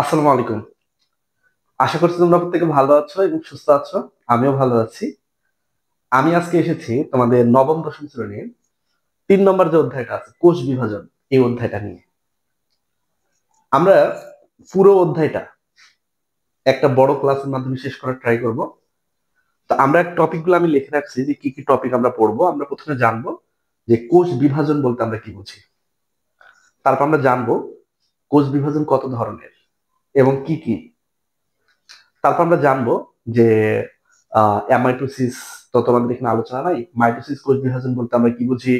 আসসালামু আলাইকুম। আশা করছি তোমরা প্রত্যেকে ভালো আছো এবং সুস্থ আছো। আমিও ভালো আছি। আমি আজকে এসেছি তোমাদের নবম দশম শ্রেণীর 3 নম্বর যে অধ্যায়টা আছে কোষ বিভাজন, এই অধ্যায়টা নিয়ে। আমরা পুরো অধ্যায়টা একটা বড় ক্লাসের মাধ্যমে শেষ করার ট্রাই করব। তো আমরা টপিক গুলো আমি লিখে রাখছি যে কি কি টপিক আমরা পড়বো। আমরা প্রথমে জানবো যে কোষ বিভাজন বলতে আমরা কি বুঝি। তারপর আমরা জানবো কোষ বিভাজন কত ধরনের এবং কি কি। তারপর আমরা জানবো যে অ্যামাইটোসিস, তো তোমাদের এখানে আলোচনা নাই। মাইটোসিস কোষ বিভাজন বলতে আমরা কি বুঝি,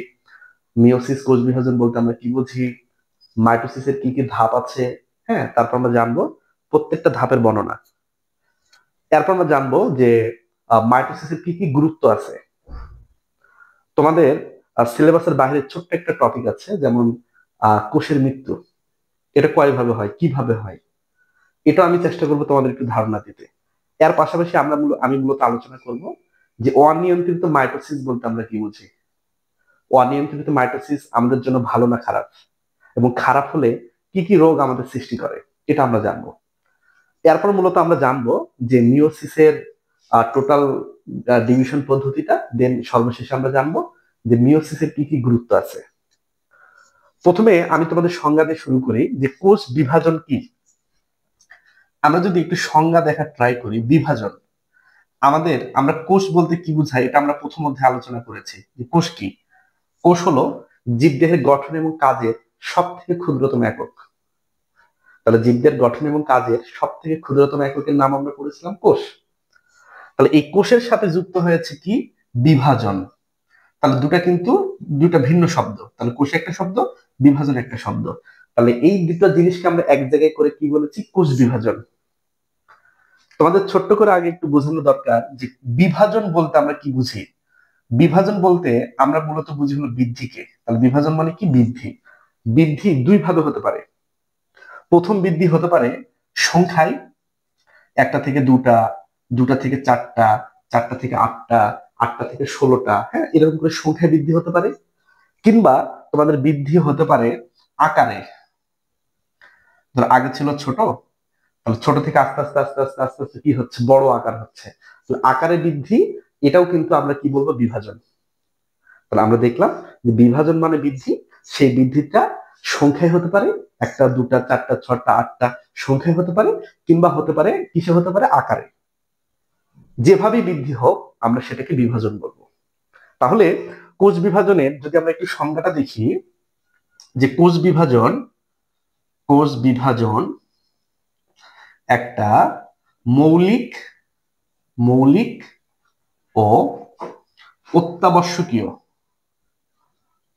মিওসিস কোষ বিভাজন বলতে আমরা কি বুঝি, মাইটোসিসের কি কি ধাপ আছে। হ্যাঁ, তারপর আমরা জানবো প্রত্যেকটা ধাপের বর্ণনা। এরপর আমরা জানবো যে মাইটোসিসের কি কি গুরুত্ব আছে। তোমাদের সিলেবাসের বাইরে ছোট্ট একটা টপিক আছে, যেমন কোষের মৃত্যু। এটা কয় ভাবে হয়, কিভাবে হয়, এটা আমি চেষ্টা করবো তোমাদের একটু ধারণা দিতে। এর পাশাপাশি আমি মূলত আলোচনা করব যে অনিয়ন্ত্রিত মাইটোসিস বলতে আমরা কি বুঝি। অনিয়ন্ত্রিত মাইটোসিস আমাদের জন্য ভালো না খারাপ, এবং খারাপ হলে কি কি রোগ আমাদের সৃষ্টি করে, এটা আমরা জানবো। এরপর মূলত আমরা জানবো যে মিওসিসের টোটাল ডিভিশন পদ্ধতিটা। দেন সর্বশেষে আমরা জানবো যে মিওসিসের কি কি গুরুত্ব আছে। প্রথমে আমি তোমাদের সংজ্ঞা দিয়ে শুরু করি যে কোষ বিভাজন কি। আমরা যদি একটু সংজ্ঞা দেখার ট্রাই করি, বিভাজন আমরা কোষ বলতে কি বুঝাই, এটা আমরা প্রথম অধ্যায়ে আলোচনা করেছি যে কোষ কি। কোষ হলো জীবদেহের গঠন এবং কাজের সব থেকে ক্ষুদ্রতম একক। তাহলে জীবদের গঠন এবং কাজের সব থেকে ক্ষুদ্রতম এককের নাম আমরা পড়েছিলাম কোষ। তাহলে এই কোষের সাথে যুক্ত হয়েছে কি, বিভাজন। তাহলে দুটা ভিন্ন শব্দ। তাহলে কোষ একটা শব্দ, বিভাজন একটা শব্দ। তাহলে এই দুটো জিনিসকে আমরা এক জায়গায় করে কি বলেছি, কোষ বিভাজন। তোমাদের ছোট্ট করে আগে একটু বোঝানো দরকার যে বিভাজন বলতে আমরা কি বুঝি। বিভাজন বলতে আমরা মূলত বুঝি হলো বৃদ্ধিকে। তাহলে বিভাজন মানে কি, বৃদ্ধি। বৃদ্ধি দুই ভাবে হতে পারে। প্রথম বৃদ্ধি হতে পারে সংখ্যায়, একটা থেকে দুটা, দুটা থেকে চারটা, চারটা থেকে আটটা, আটটা থেকে 16টা। হ্যাঁ, এরকম করে সংখ্যায় বৃদ্ধি হতে পারে। কিংবা তোমাদের বৃদ্ধি হতে পারে আকারে। ধর আগে ছিল ছোট, তাহলে ছোট থেকে আস্তে আস্তে আস্তে আস্তে আস্তে আস্তে কি হচ্ছে, বড় আকার হচ্ছে। তাহলে আকারে বৃদ্ধি, এটাও কিন্তু আমরা কি বলবো, বিভাজন। তাহলে আমরা দেখলাম যে বিভাজন মানে বৃদ্ধি। সেই বৃদ্ধিটা সংখ্যায় হতে পারে, একটা দুটা চারটা ছটা আটটা সংখ্যায় হতে পারে, কিংবা হতে পারে কিসে হতে পারে, আকারে। যেভাবে বৃদ্ধি হোক আমরা সেটাকে বিভাজন বলবো। তাহলে কোষ বিভাজনের যদি আমরা একটু সংজ্ঞাটা দেখি, যে কোষ বিভাজন একটা মৌলিক মৌলিক ও অত্যাবশ্যকীয়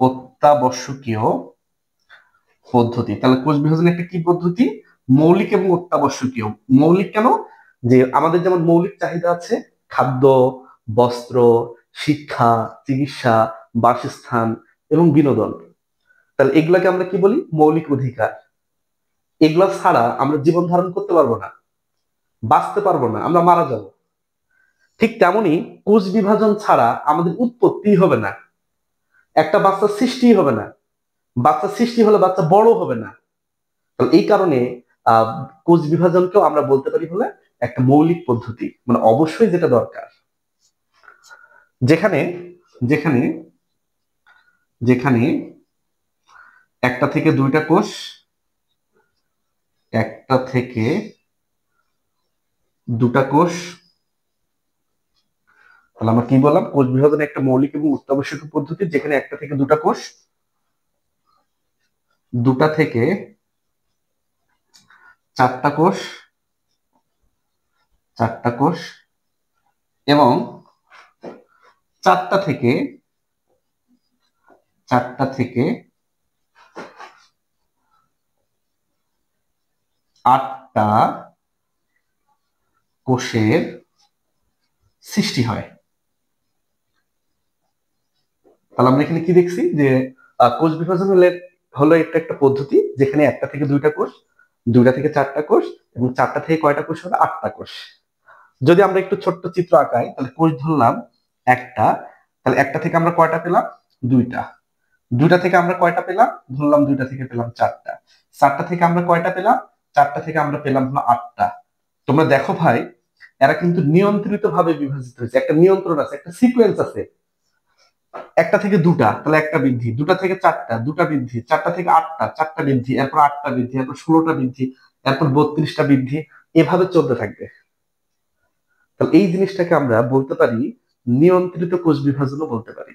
অত্যাবশ্যকীয় পদ্ধতি। তাহলে কোষ বিভাজন একটা কি পদ্ধতি, মৌলিক এবং অত্যাবশ্যকীয়। মৌলিক কেন, যে আমাদের যেমন মৌলিক চাহিদা আছে, খাদ্য, বস্ত্র, শিক্ষা, চিকিৎসা, বাসস্থান এবং বিনোদন। তাহলে এগুলাকে আমরা কি বলি, মৌলিক অধিকার। এগুলা ছাড়া আমরা জীবন ধারণ করতে পারবো না, বাঁচতে পারবো না, আমরা মারা যাব। ঠিক তেমনি কোষ বিভাজন ছাড়া আমাদের উৎপত্তি হবে না, একটা বাচ্চার সৃষ্টি হবে না। বাচ্চা সৃষ্টি হলে বাচ্চা বড় হবে না। তো এই কারণে আহ কোষ বিভাজনকেও আমরা বলতে পারি হলে একটা মৌলিক পদ্ধতি, মানে অবশ্যই যেটা দরকার। যেখানে যেখানে যেখানে একটা থেকে দুইটা কোষ, একটা থেকে দুটা কোষ। তাহলে আমরা কি বললাম, কোষ বিভাজন একটা মৌলিক এবং অত্যাবশ্যকীয় পদ্ধতি, যেখানে একটা থেকে দুটা কোষ, দুটা থেকে চারটা কোষ, চারটা কোষ, এবং চারটা থেকে চারটা থেকে আটটা কোষের সৃষ্টি হয়। তাহলে আমরা এখানে কি দেখছি, যে কোষ বিভাজন হলো একটা একটা পদ্ধতি, যেখানে একটা থেকে দুইটা কোষ, দুইটা থেকে চারটা কোষ, এবং চারটা থেকে কয়টা কোষ হলো, আটটা কোষ। যদি আমরা একটু ছোট্ট চিত্র আঁকাই, তাহলে কোষ ধরলাম একটা। তাহলে একটা থেকে আমরা কয়টা পেলাম, দুইটা। দুইটা থেকে আমরা কয়টা পেলাম, ধরলাম দুইটা থেকে পেলাম চারটা। চারটা থেকে আমরা কয়টা পেলাম, 4টা থেকে আমরা পেলাম হলো 8টা। তোমরা দেখো ভাই, এরা কিন্তু নিয়ন্ত্রিত ভাবে বিভাজিত হয়েছে, একটা নিয়ন্ত্রণ আছে, একটা সিকোয়েন্স আছে। 1টা থেকে 2টা, তাহলে 1টা বৃদ্ধি, 2টা থেকে 4টা, 2টা বৃদ্ধি, 4টা থেকে 8টা, 4টা বৃদ্ধি, এরপর 8টা বৃদ্ধি, এরপর 16টা বৃদ্ধি, এরপর 32টা বৃদ্ধি, এভাবে চলতে থাকবে। তাহলে এই জিনিসটাকে আমরা বলতে পারি নিয়ন্ত্রিত কোষ বিভাজনও বলতে পারি।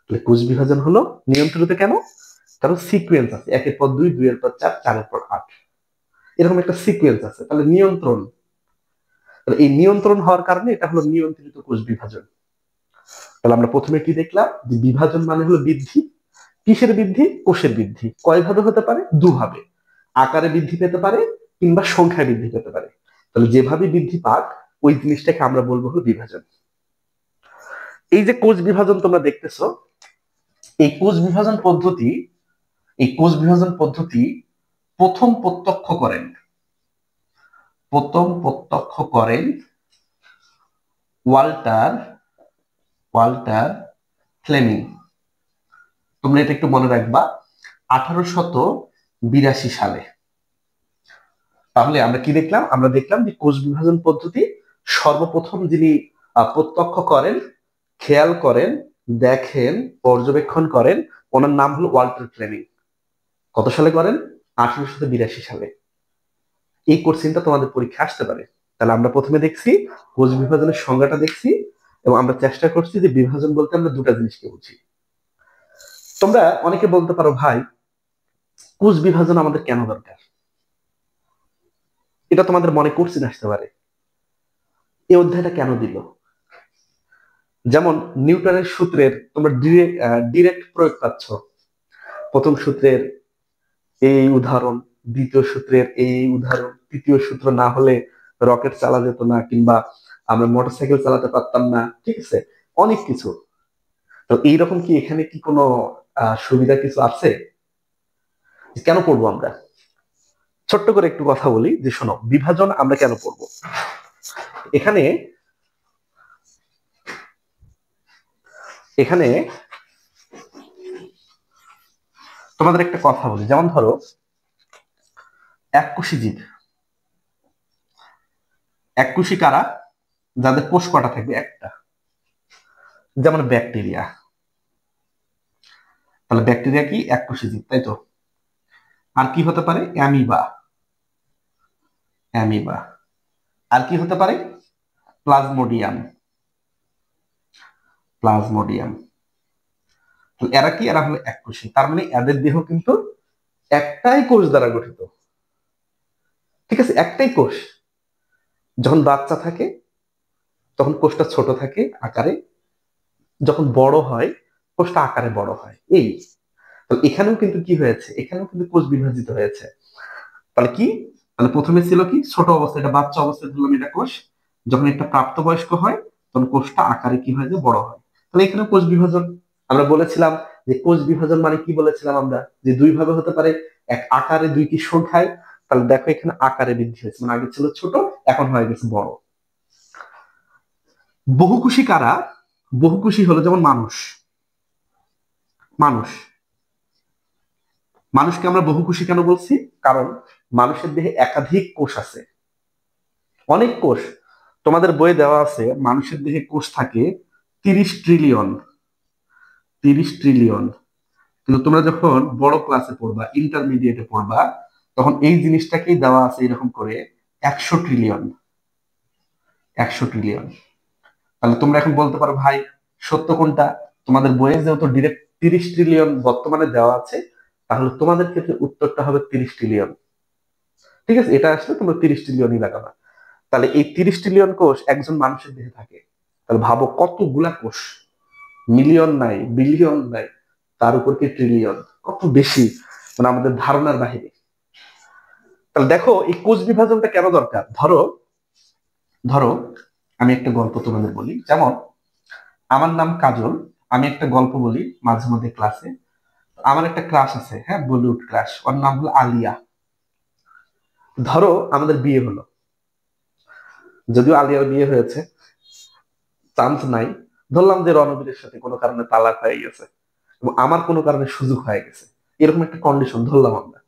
তাহলে কোষ বিভাজন হলো নিয়ন্ত্রিত কেন? কারণ সিকোয়েন্স আছে, 1-এর পর 2, 2-এর পর 4, 4-এর পর 8, এরকম একটা সিকোয়েন্স আছে। তাহলে নিয়ন্ত্রণ, তাহলে এই নিয়ন্ত্রণ হওয়ার কারণে এটা হলো নিয়ন্ত্রিত কোষ বিভাজন। তাহলে আমরা প্রথমে কি দেখলাম, যে বিভাজন মানে হলো বৃদ্ধি। কিসের বৃদ্ধি? কোষের বৃদ্ধি। কয়ভাবে হতে পারে? দুভাবে। আকারে বৃদ্ধি পেতে পারে কিংবা সংখ্যায় বৃদ্ধি পেতে পারে। তাহলে যেভাবে বৃদ্ধি পাক ওই জিনিসটাকে আমরা বলবো হলো বিভাজন। এই যে কোষ বিভাজন তোমরা দেখতেছো, এই কোষ বিভাজন পদ্ধতি, এই কোষ বিভাজন পদ্ধতি প্রথম প্রত্যক্ষ করেন ওয়াল্টার ওয়াল্টার ফ্লেমিং। তোমরা এটা একটু মনে রাখবা, 1882 সালে। তাহলে আমরা কি দেখলাম? আমরা দেখলাম যে কোষ বিভাজন পদ্ধতি সর্বপ্রথম যিনি প্রত্যক্ষ করেন, খেয়াল করেন, দেখেন, পর্যবেক্ষণ করেন, ওনার নাম হলো ওয়াল্টার ফ্লেমিং। কত সালে করেন? 1882 সালে। এই কোশ্চেনটা তোমাদের পরীক্ষা আসতে পারে। তাহলে আমরা প্রথমে দেখছি কোষ বিভাজনের সংজ্ঞাটা দেখছি, এবং আমরা চেষ্টা করছি যে বিভাজন বলতে আমরা দুটা জিনিসকে বুঝি। তোমরা অনেকে বলতে পারো, ভাই কোষ বিভাজন আমাদের কেন দরকার? এটা তোমাদের মনে কোশ্চেন আসতে পারে, এই অধ্যায়টা কেন দিল? যেমন নিউটনের সূত্রের তোমরা ডিরেক্ট প্রয়োগ পাচ্ছ। প্রথম সূত্রের এই উদাহরণ, দ্বিতীয় সূত্রের এই উদাহরণ, তৃতীয় সূত্র না হলে রকেট চালা যেত না, কিংবা আমরা মোটরসাইকেল চালাতে পারতাম না, ঠিক আছে? অনেক কিছু। তো এইরকম কি এখানে কি কোনো সুবিধা কিছু আছে? কেন পড়বো আমরা? ছোট্ট করে একটু কথা বলি, যে শোনো, বিভাজন আমরা কেন পড়বো। এখানে এখানে তোমাদের একটা কথা বলি, যেমন ধরো এককোষী জীব। এককোষী কারা? যাদের কোষ কটা থাকবে? একটা। যেমন ব্যাকটেরিয়া। তাহলে ব্যাকটেরিয়া কি? এককোষী জীব, তাই তো? আর কি হতে পারে? অ্যামিবা। অ্যামিবা। আর কি হতে পারে? প্লাজমোডিয়াম। প্লাজমোডিয়াম। এরা কি? এরা হলো এককোষী। তার মানে এদের দেহ কিন্তু একটাই কোষ দ্বারা গঠিত, ঠিক আছে? একটাই কোষ। যখন বাচ্চা থাকে তখন কোষটা ছোট থাকে আকারে, যখন বড় হয় কোষটা আকারে বড় হয়। এই তো এখানেও কিন্তু কি হয়েছে? এখানেও কিন্তু কোষ বিভাজিত হয়েছে। তাহলে কি? তাহলে প্রথমে ছিল কি? ছোট অবস্থা, এটা বাচ্চা অবস্থায় ধরলাম এটা কোষ। যখন একটা প্রাপ্তবয়স্ক হয় তখন কোষটা আকারে কি হয়? যে বড় হয়। তাহলে এখানে কোষ বিভাজন। আমরা বলেছিলাম যে কোষ বিভাজন মানে কি বলেছিলাম আমরা? যে দুই ভাবে হতে পারে, এক আকারে, দুই কি সংখ্যায়। তাহলে দেখো এখানে আকারে বৃদ্ধি হয়েছে, মানে আগে ছিল ছোট, এখন হয়ে গেছে বড়। বহুকোষী কারা? বহুকোষী হলো যেমন মানুষ। মানুষ মানুষকে আমরা বহুকোষী কেন বলছি? কারণ মানুষের দেহে একাধিক কোষ আছে, অনেক কোষ। তোমাদের বইয়ে দেওয়া আছে মানুষের দেহে কোষ থাকে 30 ট্রিলিয়ন। 30 ট্রিলিয়ন। কিন্তু তোমরা যখন বড় ক্লাসে পড়বা, ইন্টারমিডিয়েটে পড়বা, তখন এই জিনিসটাকেই দেওয়া আছে এরকম করে 100 ট্রিলিয়ন। 100 ট্রিলিয়ন। তাহলে তোমরা এখন বলতে পারো, ভাই সত্য কোনটা? তোমাদের বইয়ে যেহেতু ডিরেক্ট 30 ট্রিলিয়ন বর্তমানে দেওয়া আছে, তাহলে তোমাদের ক্ষেত্রে উত্তরটা হবে 30 ট্রিলিয়ন। ঠিক আছে? এটা আসলে তোমরা 30 ট্রিলিয়নই লাগাবা। তাহলে এই 30 ট্রিলিয়ন কোষ একজন মানুষের দেহে থাকে। তাহলে ভাবো কতগুলা কোষ। মিলিয়ন নাই, বিলিয়ন নাই, তার উপর কি ট্রিলিয়ন, কত বেশি, মানে আমাদের ধারণার বাহিরে। তাহলে দেখো এই কোষ বিভাজনটা কেন দরকার। ধরো ধরো আমি একটা গল্প তোমাদের বলি। যেমন আমার নাম কাজল, আমি একটা গল্প বলি মাঝে মধ্যে ক্লাসে। আমার একটা ক্রাশ আছে, হ্যাঁ, বলিউড ক্রাশ, ওর নাম হলো আলিয়া। ধরো আমাদের বিয়ে হলো, যদিও আলিয়ার বিয়ে হয়েছে, চান্স নাই। ধরলাম যে রণবীরের সাথে কোনো কারণে তালাক হয়ে গেছে, এবং আমার কোনো কারণে সুযোগ হয়ে গেছে, এরকম একটা কন্ডিশন ধরলাম আমরা।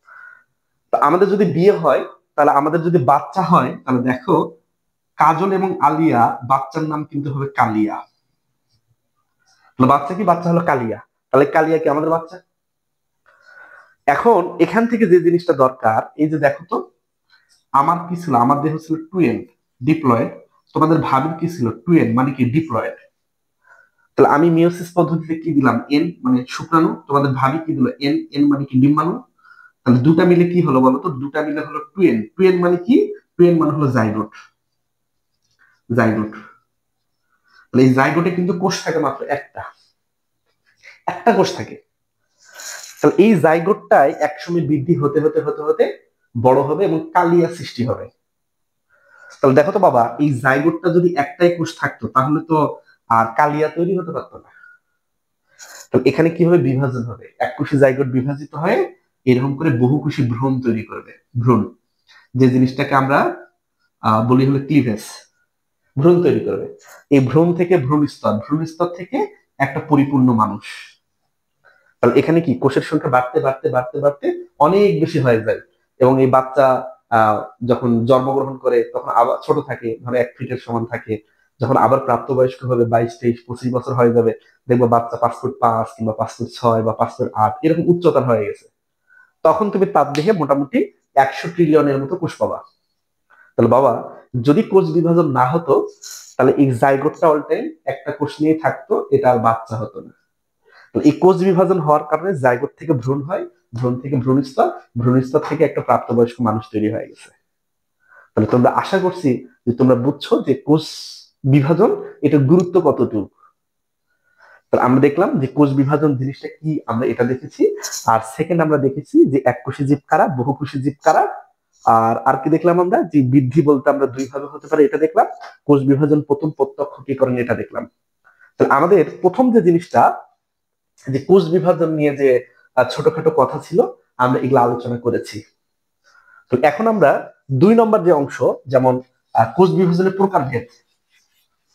তো আমাদের যদি বিয়ে হয়, তাহলে আমাদের যদি বাচ্চা হয়, তাহলে দেখো কাজল এবং আলিয়া, বাচ্চার নাম কিন্তু হবে কালিয়া। বাচ্চা কি? বাচ্চা হলো কালিয়া। তাহলে কালিয়া কি আমাদের বাচ্চা? এখন এখান থেকে যে জিনিসটা দরকার, এই যে দেখো তো, আমার কি ছিল? আমার দেহ ছিল টুয়েন, ডিপ্লয়েড। তোমাদের ভাবির কি ছিল? টুয়েন, মানে কি? ডিপ্লয়েড। তাহলে আমি মিওসিস পদ্ধতিতে কি দিলাম? এন, মানে শুক্রাণু। তোমাদের ভাবি কি দিল? এন, এন মানে কি? ডিম্বাণু। তাহলে দুটা মিলে কি হলো বলো তো? দুটা মিলে হলো টুয়েন। টুয়েন মানে কি? টুয়েন মানে হলো জাইগোট। জাইগোট। তাহলে এই জাইগোটে কিন্তু কোষ থাকে মাত্র একটা, একটা কোষ থাকে। তাহলে এই জাইগোটটাই একসময় বৃদ্ধি হতে হতে হতে হতে বড় হবে এবং কালিয়া সৃষ্টি হবে। তাহলে দেখো তো বাবা, এই জাইগোটটা যদি একটাই কোষ থাকতো, তাহলে তো আর কালিয়া তৈরি হতে পারতো না। তাহলে এখানে কি হবে? বিভাজন হবে। এক কোষী জাইগোট বিভাজিত হয়ে এরকম করে বহুকোষী ভ্রূণ তৈরি করবে। ভ্রূণ, যে জিনিসটাকে আমরা বলি হলো ক্লিভেজ। ভ্রূণ তৈরি করবে। এই ভ্রূণ থেকে ভ্রূণ স্তর, ভ্রূণ স্তর থেকে একটা পরিপূর্ণ মানুষ। তাহলে এখানে কি? কোষের সংখ্যা বাড়তে বাড়তে বাড়তে বাড়তে অনেক বেশি হয়ে যায়। এবং এই বাচ্চা যখন জন্মগ্রহণ করে, তখন আবার ছোট থাকে, ধরো 1 ফিটের সমান থাকে। যখন আবার প্রাপ্তবয়স্ক হবে, 22, 23, 25 বছর হয়ে যাবে, দেখবো বাচ্চা 5 ফুট 5 কিংবা 5 ফুট 6 বা 5 ফুট 8 এরকম উচ্চতার হয়ে গেছে। তখন তুমি তার দেহে মোটামুটি 100 ট্রিলিয়নের মতো কোষ পাবা। তাহলে বাবা, যদি কোষ বিভাজন না হতো, তাহলে এই জাইগোটটা অল টাইম একটা কোষ নিয়ে থাকতো, এটা আর বাচ্চা হতো না। এই কোষ বিভাজন হওয়ার কারণে জাইগোট থেকে ভ্রূণ হয়, ভ্রূণ থেকে ভ্রূণস্তর, ভ্রূণস্তর থেকে একটা প্রাপ্তবয়স্ক মানুষ তৈরি হয়ে গেছে। তাহলে তোমরা, আশা করছি যে তোমরা বুঝছো যে কোষ বিভাজন এটা গুরুত্ব কতটুকু। তাহলে আমরা দেখলাম যে কোষ বিভাজন জিনিসটা কি, আমরা এটা দেখেছি। আর সেকেন্ড আমরা দেখেছি যে এককোষী জীব কারা, বহুকোষী জীব কারা। আর কি দেখলাম আমরা? যে বৃদ্ধি বলতে আমরা দুই ভাবে হতে পারে, এটা দেখলাম। কোষ বিভাজন প্রথম প্রত্যক্ষীকরণ, এটা দেখলাম। তাহলে আমাদের প্রথম যে জিনিসটা, যে কোষ বিভাজন নিয়ে যে ছোটখাটো কথা ছিল, আমরা এগুলো আলোচনা করেছি। তো এখন আমরা 2 নম্বর যে অংশ, যেমন কোষ বিভাজনের প্রকারভেদ,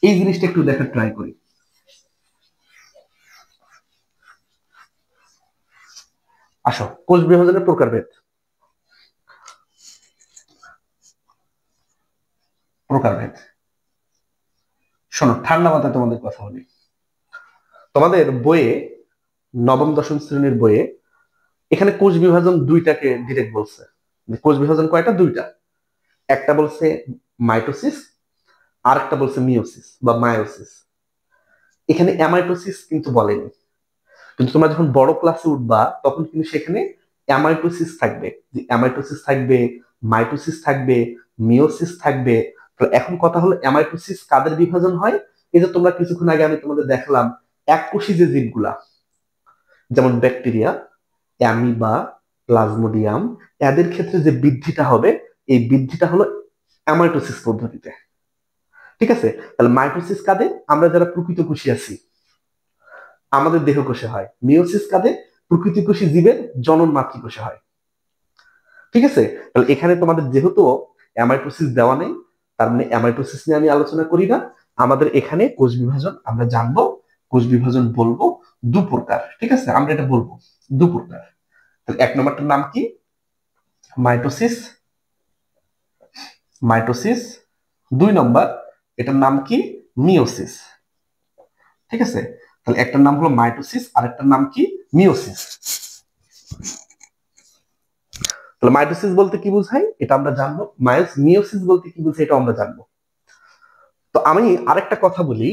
এই জিনিসটা একটু দেখার ট্রাই করি। আসো, কোষ বিভাজনের প্রকারভেদ। প্রকারভেদ, শোনো, ঠান্ডা মাথায় তোমাদের কথা বলি। তোমাদের বইয়ে, নবম দশম শ্রেণীর বইয়ে, এখানে কোষ বিভাজন দুইটাকে ডিরেক্ট বলছে। কোষ বিভাজন কয়টা? দুইটা। একটা বলছে মাইটোসিস, আর একটা বলছে মিওসিস বা মায়োসিস। এখানে অ্যামাইটোসিস কিন্তু বলেনি। কিন্তু তোমরা যখন বড় ক্লাসে উঠবা, তখন কিন্তু সেখানে অ্যামাইটোসিস থাকবে, যে অ্যামাইটোসিস থাকবে, মাইটোসিস থাকবে, মিওসিস থাকবে। তো এখন কথা হলো, অ্যামাইটোসিস কাদের বিভাজন হয়? এই যে তোমরা কিছুক্ষণ আগে আমি তোমাদের দেখালাম, এককোষী যে জীবগুলা, যেমন ব্যাকটেরিয়া, অ্যামিবা, প্লাজমোডিয়াম, এদের ক্ষেত্রে যে বৃদ্ধিটা হবে, এই বৃদ্ধিটা হলো অ্যামাইটোসিস পদ্ধতিতে। ঠিক আছে? তাহলে মাইটোসিস কাদের? আমরা যারা প্রকৃত কোষী আছি, আমাদের দেহকোষে হয়। মিওসিস কাদের? প্রকৃত কোষী জীবের জনন মাতৃকোষে হয়। ঠিক আছে? তাহলে এখানে তোমাদের যেহেতু অ্যামাইটোসিস দেওয়া নেই, তার মানে অ্যামাইটোসিস নিয়ে আমি আলোচনা করি না। আমাদের এখানে কোষ বিভাজন আমরা জানবো, কোষ বিভাজন বলবো 2 প্রকার। ঠিক আছে? আমরা এটা বলবো 2 প্রকার। তাহলে 1 নম্বরটার নাম কি? মাইটোসিস। মাইটোসিস। 2 নম্বর, এটার নাম কি? মিওসিস। ঠিক আছে? তাহলে একটার নাম হলো মাইটোসিস, আর একটার নাম কি? মিওসিস। তাহলে মাইটোসিস বলতে কি বোঝায় এটা আমরা জানবো, মিওসিস বলতে কি বোঝায় এটা আমরা জানবো। তো আমি আরেকটা কথা বলি,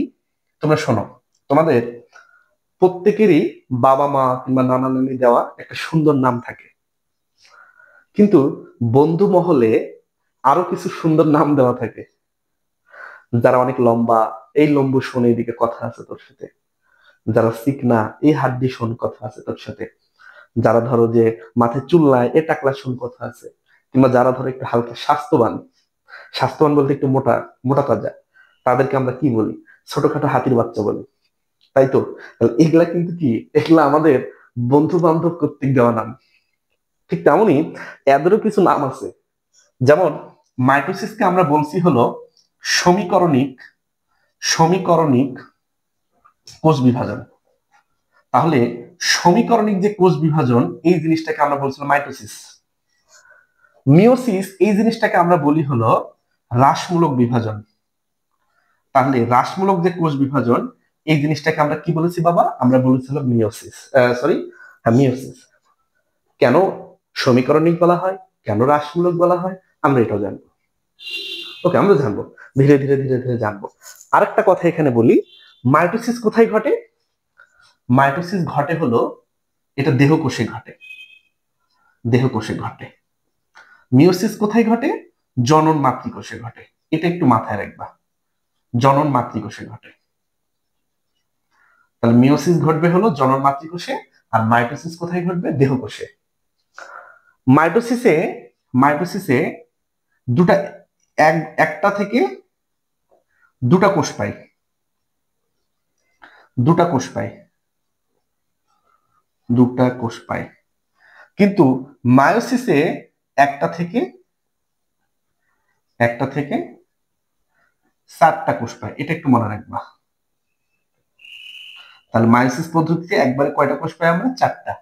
তোমরা শোনো। তোমাদের প্রত্যেকেরই বাবা মা কিংবা নানা নানি দেওয়া একটা সুন্দর নাম থাকে, কিন্তু বন্ধু মহলে আরো কিছু সুন্দর নাম দেওয়া থাকে, যারা অনেক লম্বা, এই লম্বু শোন, এইদিকে কথা আছে তোর সাথে। যারা চিকনা, এই হাড্ডি শোন, কথা আছে তোর সাথে। যারা ধরো যে মাথায় চুল নাই, এ টাকলা শোন, কথা আছে। কিংবা যারা ধরো একটু হালকা স্বাস্থ্যবান, স্বাস্থ্যবান বলতে একটু মোটা, মোটা তাজা, তাদেরকে আমরা কি বলি? ছোটখাটো হাতির বাচ্চা বলি। তাই তো? তাহলে এগুলা কিন্তু কি, এগুলা আমাদের বন্ধু বান্ধব কর্তৃক দেওয়া নাম। ঠিক তেমনই এদেরও কিছু নাম আছে। যেমন মাইটোসিসকে আমরা বলছি হলো সমীকরণিক, সমীকরণিক কোষ বিভাজন। তাহলে সমীকরণিক যে কোষ বিভাজন, এই জিনিসটাকে আমরা বলছিলাম মাইটোসিস। মিওসিস এই জিনিসটাকে আমরা বলি হলো হ্রাসমূলক বিভাজন। তাহলে হ্রাসমূলক যে কোষ বিভাজন, এই জিনিসটাকে আমরা কি বলেছি বাবা? আমরা বলেছিলাম মিওসিস। সরি, হ্যাঁ মিওসিস। কেন সমীকরণিক বলা হয়, কেন হ্রাসমূলক বলা হয়, আমরা এটাও জানবো। ওকে, আমরা জানবো, ধীরে ধীরে ধীরে ধীরে জানবো। আরেকটা কথা এখানে বলি, মাইটোসিস কোথায় ঘটে? মাইটোসিস ঘটে হলো, এটা দেহকোষে ঘটে, দেহকোষে ঘটে। মিওসিস কোথায় ঘটে? জনন মাতৃকোষে ঘটে। এটা একটু মাথায় রাখবা, জনন মাতৃকোষে ঘটে। তাহলে মিওসিস ঘটবে হলো জনন মাতৃকোষে, আর মাইটোসিস কোথায় ঘটবে? দেহকোষে। মাইটোসিসে মাইটোসিসে দুটা, একটা থেকে দুটা কোষ পাই, দুটা কোষ পাই, দুটা কোষ পাই। কিন্তু মায়োসিসে একটা থেকে চারটা কোষ পাই। এটা একটু মনে রাখবা। তাহলে মায়োসিস পদ্ধতিতে একবারে কয়টা কোষ পাই আমরা? চারটা।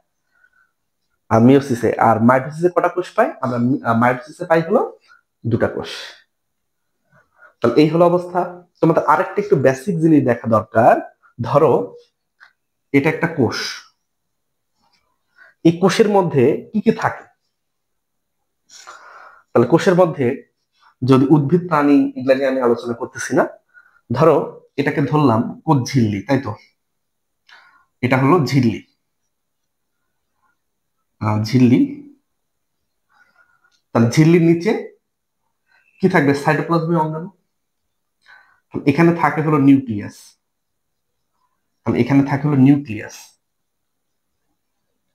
আর মিওসিসে আর মাইটোসিসে কটা কোষ পাই আমরা? মাইটোসিসে পাই হলো দুটা কোষ। তাহলে এই হলো অবস্থা। তোমাদের আরেকটা একটু বেসিক জিনিস দেখা দরকার। ধরো এটা একটা কোষ, এই কোষের মধ্যে কি কি থাকে? তাহলে কোষের মধ্যে যদি উদ্ভিদ প্রাণী এগুলা নিয়ে আমি আলোচনা করতেছি না, ধরো এটাকে ধরলাম কোষ ঝিল্লি, তাই তো? এটা হলো ঝিল্লি, ঝিল্লি। তাহলে ঝিল্লির নিচে কি থাকবে? সাইটোপ্লাজমীয় অঙ্গাণু। এখানে থাকে হলো নিউক্লিয়াস। তাহলে এখানে থাকে হলো নিউক্লিয়াস,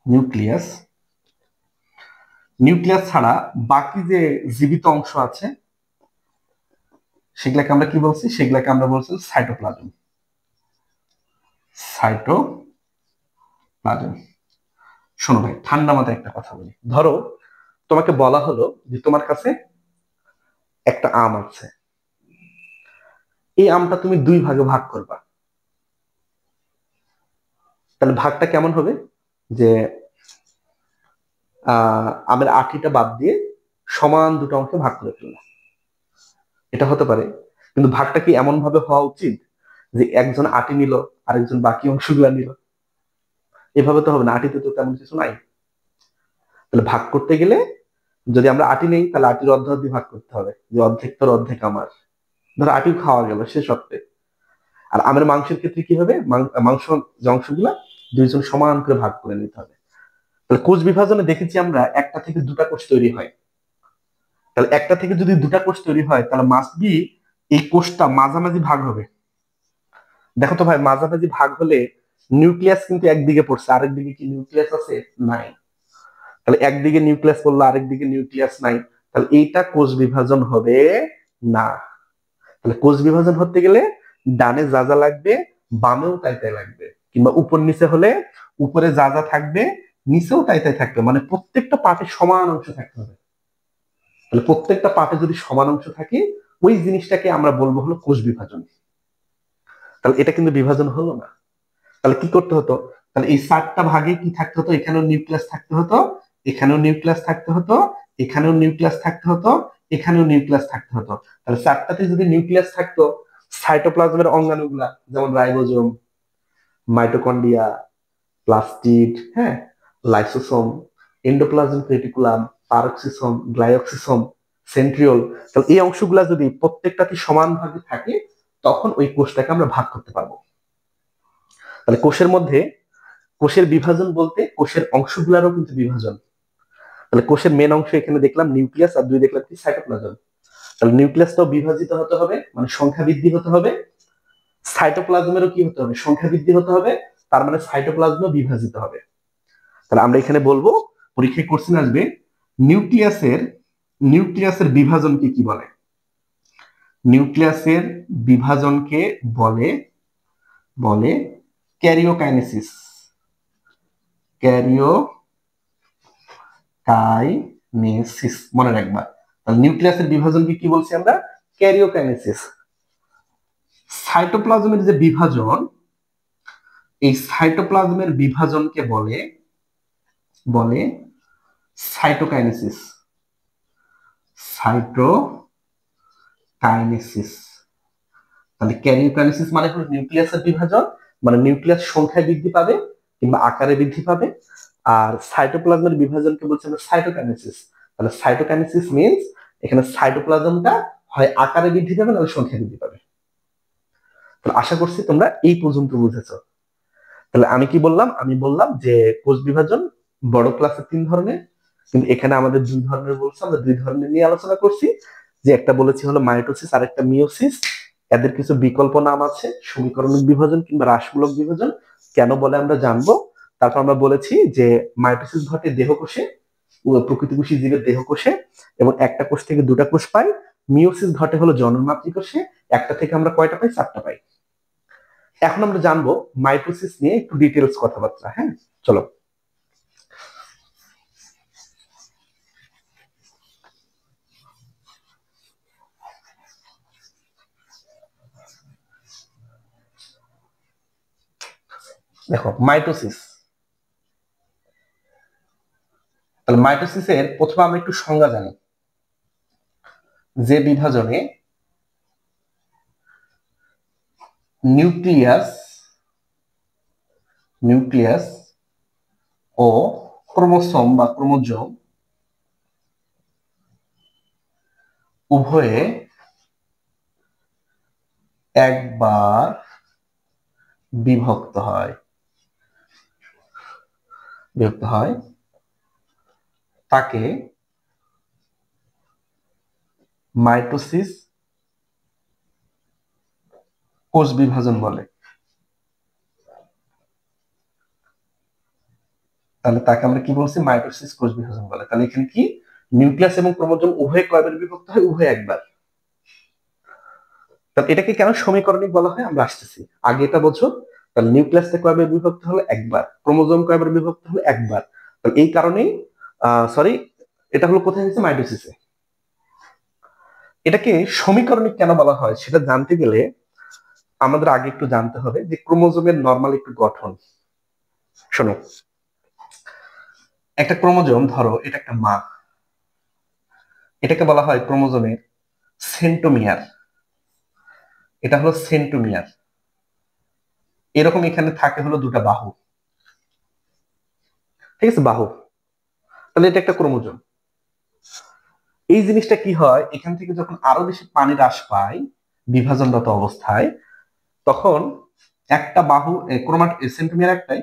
নিউক্লিয়াস। নিউক্লিয়াস ছাড়া বাকি যে জীবিত অংশ আছে সেগুলাকে আমরা কি বলছি? সেগুলাকে আমরা বলছি সাইটোপ্লাজম, সাইটোপ্লাজম। শোনো ভাই, ঠান্ডা মাথায় একটা কথা বলি। ধরো তোমাকে বলা হলো যে তোমার কাছে একটা আম আছে, এই আমটা তুমি দুই ভাগে ভাগ করবা। তাহলে ভাগটা কেমন হবে? যে আমের আটিটা বাদ দিয়ে সমান দুটো অংশে ভাগ করে ফেললা, এটা হতে পারে। কিন্তু ভাগটা কি এমন ভাবে হওয়া উচিত যে একজন আটি নিল, আরেকজন বাকি অংশগুলা নিল? এভাবে তো হবে না, আটিতে তো তেমন কিছু নাই। তাহলে ভাগ করতে গেলে যদি আমরা আটি নেই, তাহলে আটির অর্ধেক ভাগ করতে হবে, যে অর্ধেক তোর অর্ধেক আমার। ধরো আটিও খাওয়া গেল সে সত্ত্বে। আর আমের মাংসের ক্ষেত্রে কি হবে? মাংস যে অংশগুলা দুইজন সমান করে ভাগ করে নিতে হবে। তাহলে কোষ বিভাজনে দেখেছি আমরা একটা থেকে দুটা কোষ তৈরি হয়। তাহলে একটা থেকে যদি দুটা কোষ তৈরি হয়, তাহলে মাস্ট বি এই কোষটা মাঝামাঝি ভাগ হবে। দেখো তো ভাই, মাঝামাঝি ভাগ হলে নিউক্লিয়াস কিন্তু একদিকে পড়ছে, আরেক দিকে কি নিউক্লিয়াস আছে? নাই। তাহলে একদিকে নিউক্লিয়াস পড়লো, আরেক দিকে নিউক্লিয়াস নাই, তাহলে এইটা কোষ বিভাজন হবে না। তাহলে কোষ বিভাজন হতে গেলে ডানে যা যা লাগবে বামেও তাই তাই লাগবে, কিংবা উপর নিচে হলে উপরে যা যা থাকবে নিচেও তাই তাই থাকবে, মানে প্রত্যেকটা পার্টে সমান অংশ থাকতে হবে। তাহলে প্রত্যেকটা পার্টে যদি সমান অংশ থাকে, ওই জিনিসটাকে আমরা বলবো হলো কোষ বিভাজন। তাহলে এটা কিন্তু বিভাজন হলো না। তাহলে কি করতে হতো? তাহলে এই চারটা ভাগে কি থাকতে হতো? এখানেও নিউক্লিয়াস থাকতে হতো, এখানেও নিউক্লিয়াস থাকতে হতো, এখানেও নিউক্লিয়াস থাকতে হতো, এখানেও নিউক্লিয়াস থাকতে হতো। তাহলে চারটাতে যদি নিউক্লিয়াস থাকতো, সাইটোপ্লাজমের অঙ্গাণুগুলা যেমন রাইবোজোম, মাইটোকন্ড্রিয়া, প্লাস্টিড, হ্যাঁ, লাইসোসোম, এন্ডোপ্লাজমিক রেটিকুলাম, পারক্সিসোম, গ্লাইওক্সিসোম, সেন্ট্রিওল, তাহলে এই অংশগুলা যদি প্রত্যেকটাতে সমান ভাগে থাকে, তখন ওই কোষটাকে আমরা ভাগ করতে পারবো। তাহলে কোষের মধ্যে, কোষের বিভাজন বলতে কোষের অংশগুলারও কিন্তু বিভাজন। তাহলে কোষের মেন অংশ এখানে দেখলাম নিউক্লিয়াস, আর দুই দেখলাম কি? সাইটোপ্লাজম। তাহলে নিউক্লিয়াসটাও বিভাজিত হতে হবে, মানে সংখ্যা বৃদ্ধি হতে হবে। সাইটোপ্লাজমেরও কি হতে হবে? সংখ্যা বৃদ্ধি হতে হবে। তার মানে সাইটোপ্লাজমও বিভাজিত হবে। তাহলে আমরা এখানে বলবো, পরীক্ষায় কোশ্চেন আসবে, নিউক্লিয়াসের নিউক্লিয়াসের বিভাজনকে কি বলে? নিউক্লিয়াসের বিভাজনকে বলে বলে ক্যারিওকাইনেসিস, ক্যারিওকাইনেসিস মনে রাখবা। তাহলে নিউক্লিয়াসের বিভাজনকে কি বলছি আমরা? ক্যারিওকাইনেসিস। সাইটোপ্লাজমের যে বিভাজন, এই সাইটোপ্লাজমের বিভাজনকে বলে বলে সাইটোকাইনেসিস। সাইটোকাইনেসিস। তাহলে ক্যারিওকাইনেসিস মানে হলো নিউক্লিয়াসের বিভাজন, মানে নিউক্লিয়াস সংখ্যায় বৃদ্ধি পাবে কিংবা আকারে বৃদ্ধি পাবে। আর সাইটোপ্লাজমের বিভাজনকে বলছে আমরা সাইটোকাইনেসিস। তাহলে সাইটোকাইনেসিস মিন্স এখানে সাইটোপ্লাজমটা হয় আকারে বৃদ্ধি পাবে নাহলে সংখ্যা বৃদ্ধি পাবে। তাহলে আশা করছি তোমরা এই পর্যন্ত বুঝেছো। তাহলে আমি কি বললাম, আমি বললাম যে কোষ বিভাজন বড় ক্লাসে 3 ধরনের, কিন্তু এখানে আমাদের 2 ধরনের বলছে, আমরা 2 ধরনের নিয়ে আলোচনা করছি। যে একটা বলেছি হলো মাইটোসিস আর একটা মিওসিস। এদের কিছু বিকল্প নাম আছে, সমীকরণিক বিভাজন কিংবা হ্রাসমূলক বিভাজন। কেন বলে আমরা জানবো। তারপর আমরা বলেছি যে মাইটোসিস ঘটে দেহকোষে, প্রকৃতিকোষী জীবের দেহকোষে, এবং একটা কোষ থেকে 2টা কোষ পাই। মিওসিস ঘটে হলো জন্মমাতৃকোষে, একটা থেকে আমরা কয়টা পাই, 4টা পাই। এখন আমরা জানবো মাইটোসিস নিয়ে একটু ডিটেলস কথাবার্তা। হ্যাঁ, চলো। দেখো মাইটোসিস, তাহলে মাইটোসিসের প্রথমে আমরা একটু সংজ্ঞা জানি। যে বিভাজনে নিউক্লিয়াস নিউক্লিয়াস ও ক্রোমোসোম বা ক্রোমোজোম উভয়ে একবার বিভক্ত হয় তাকে মাইটোসিস কোষ বিভাজন বলে। তাহলে তাকে আমরা কি বলছি, মাইটোসিস কোষ বিভাজন বলে। তাহলে এখানে কি নিউক্লিয়াস এবং ক্রোমোজোম উভয়ে কয়বার বিভক্ত হয়, উভয়ে একবার। তাহলে এটাকে কেন সমীকরণিক বলা হয় আমরা আসতেছি, আগে এটা বোঝো। তাহলে নিউক্লিয়াসটা কয়বার বিভক্ত হলো, একবার। ক্রোমোজোম কয়বার বিভক্ত হলো, একবার। তাহলে এই কারণেই সরি, এটা হলো কোথায় হয়েছে, মাইটোসিসে। এটাকে সমীকরণিক কেন বলা হয় সেটা জানতে গেলে আমাদের আগে একটু জানতে হবে যে ক্রোমোজোমের নরমাল একটু গঠন। শোনো, একটা ক্রোমোজোম ধরো এটা একটা মা, এটাকে বলা হয় ক্রোমোজোমের সেন্টোমিয়ার। এটা হলো সেন্টোমিয়ার। এরকম এখানে থাকে হলো 2টা বাহু, ঠিক আছে, বাহু। তাহলে এটা একটা ক্রোমোজোম। এই জিনিসটা কি হয়, এখান থেকে যখন আরো বেশি পানি হ্রাস পায় বিভাজনরত অবস্থায়, তখন একটা বাহু সেন্টোমিয়ার একটাই,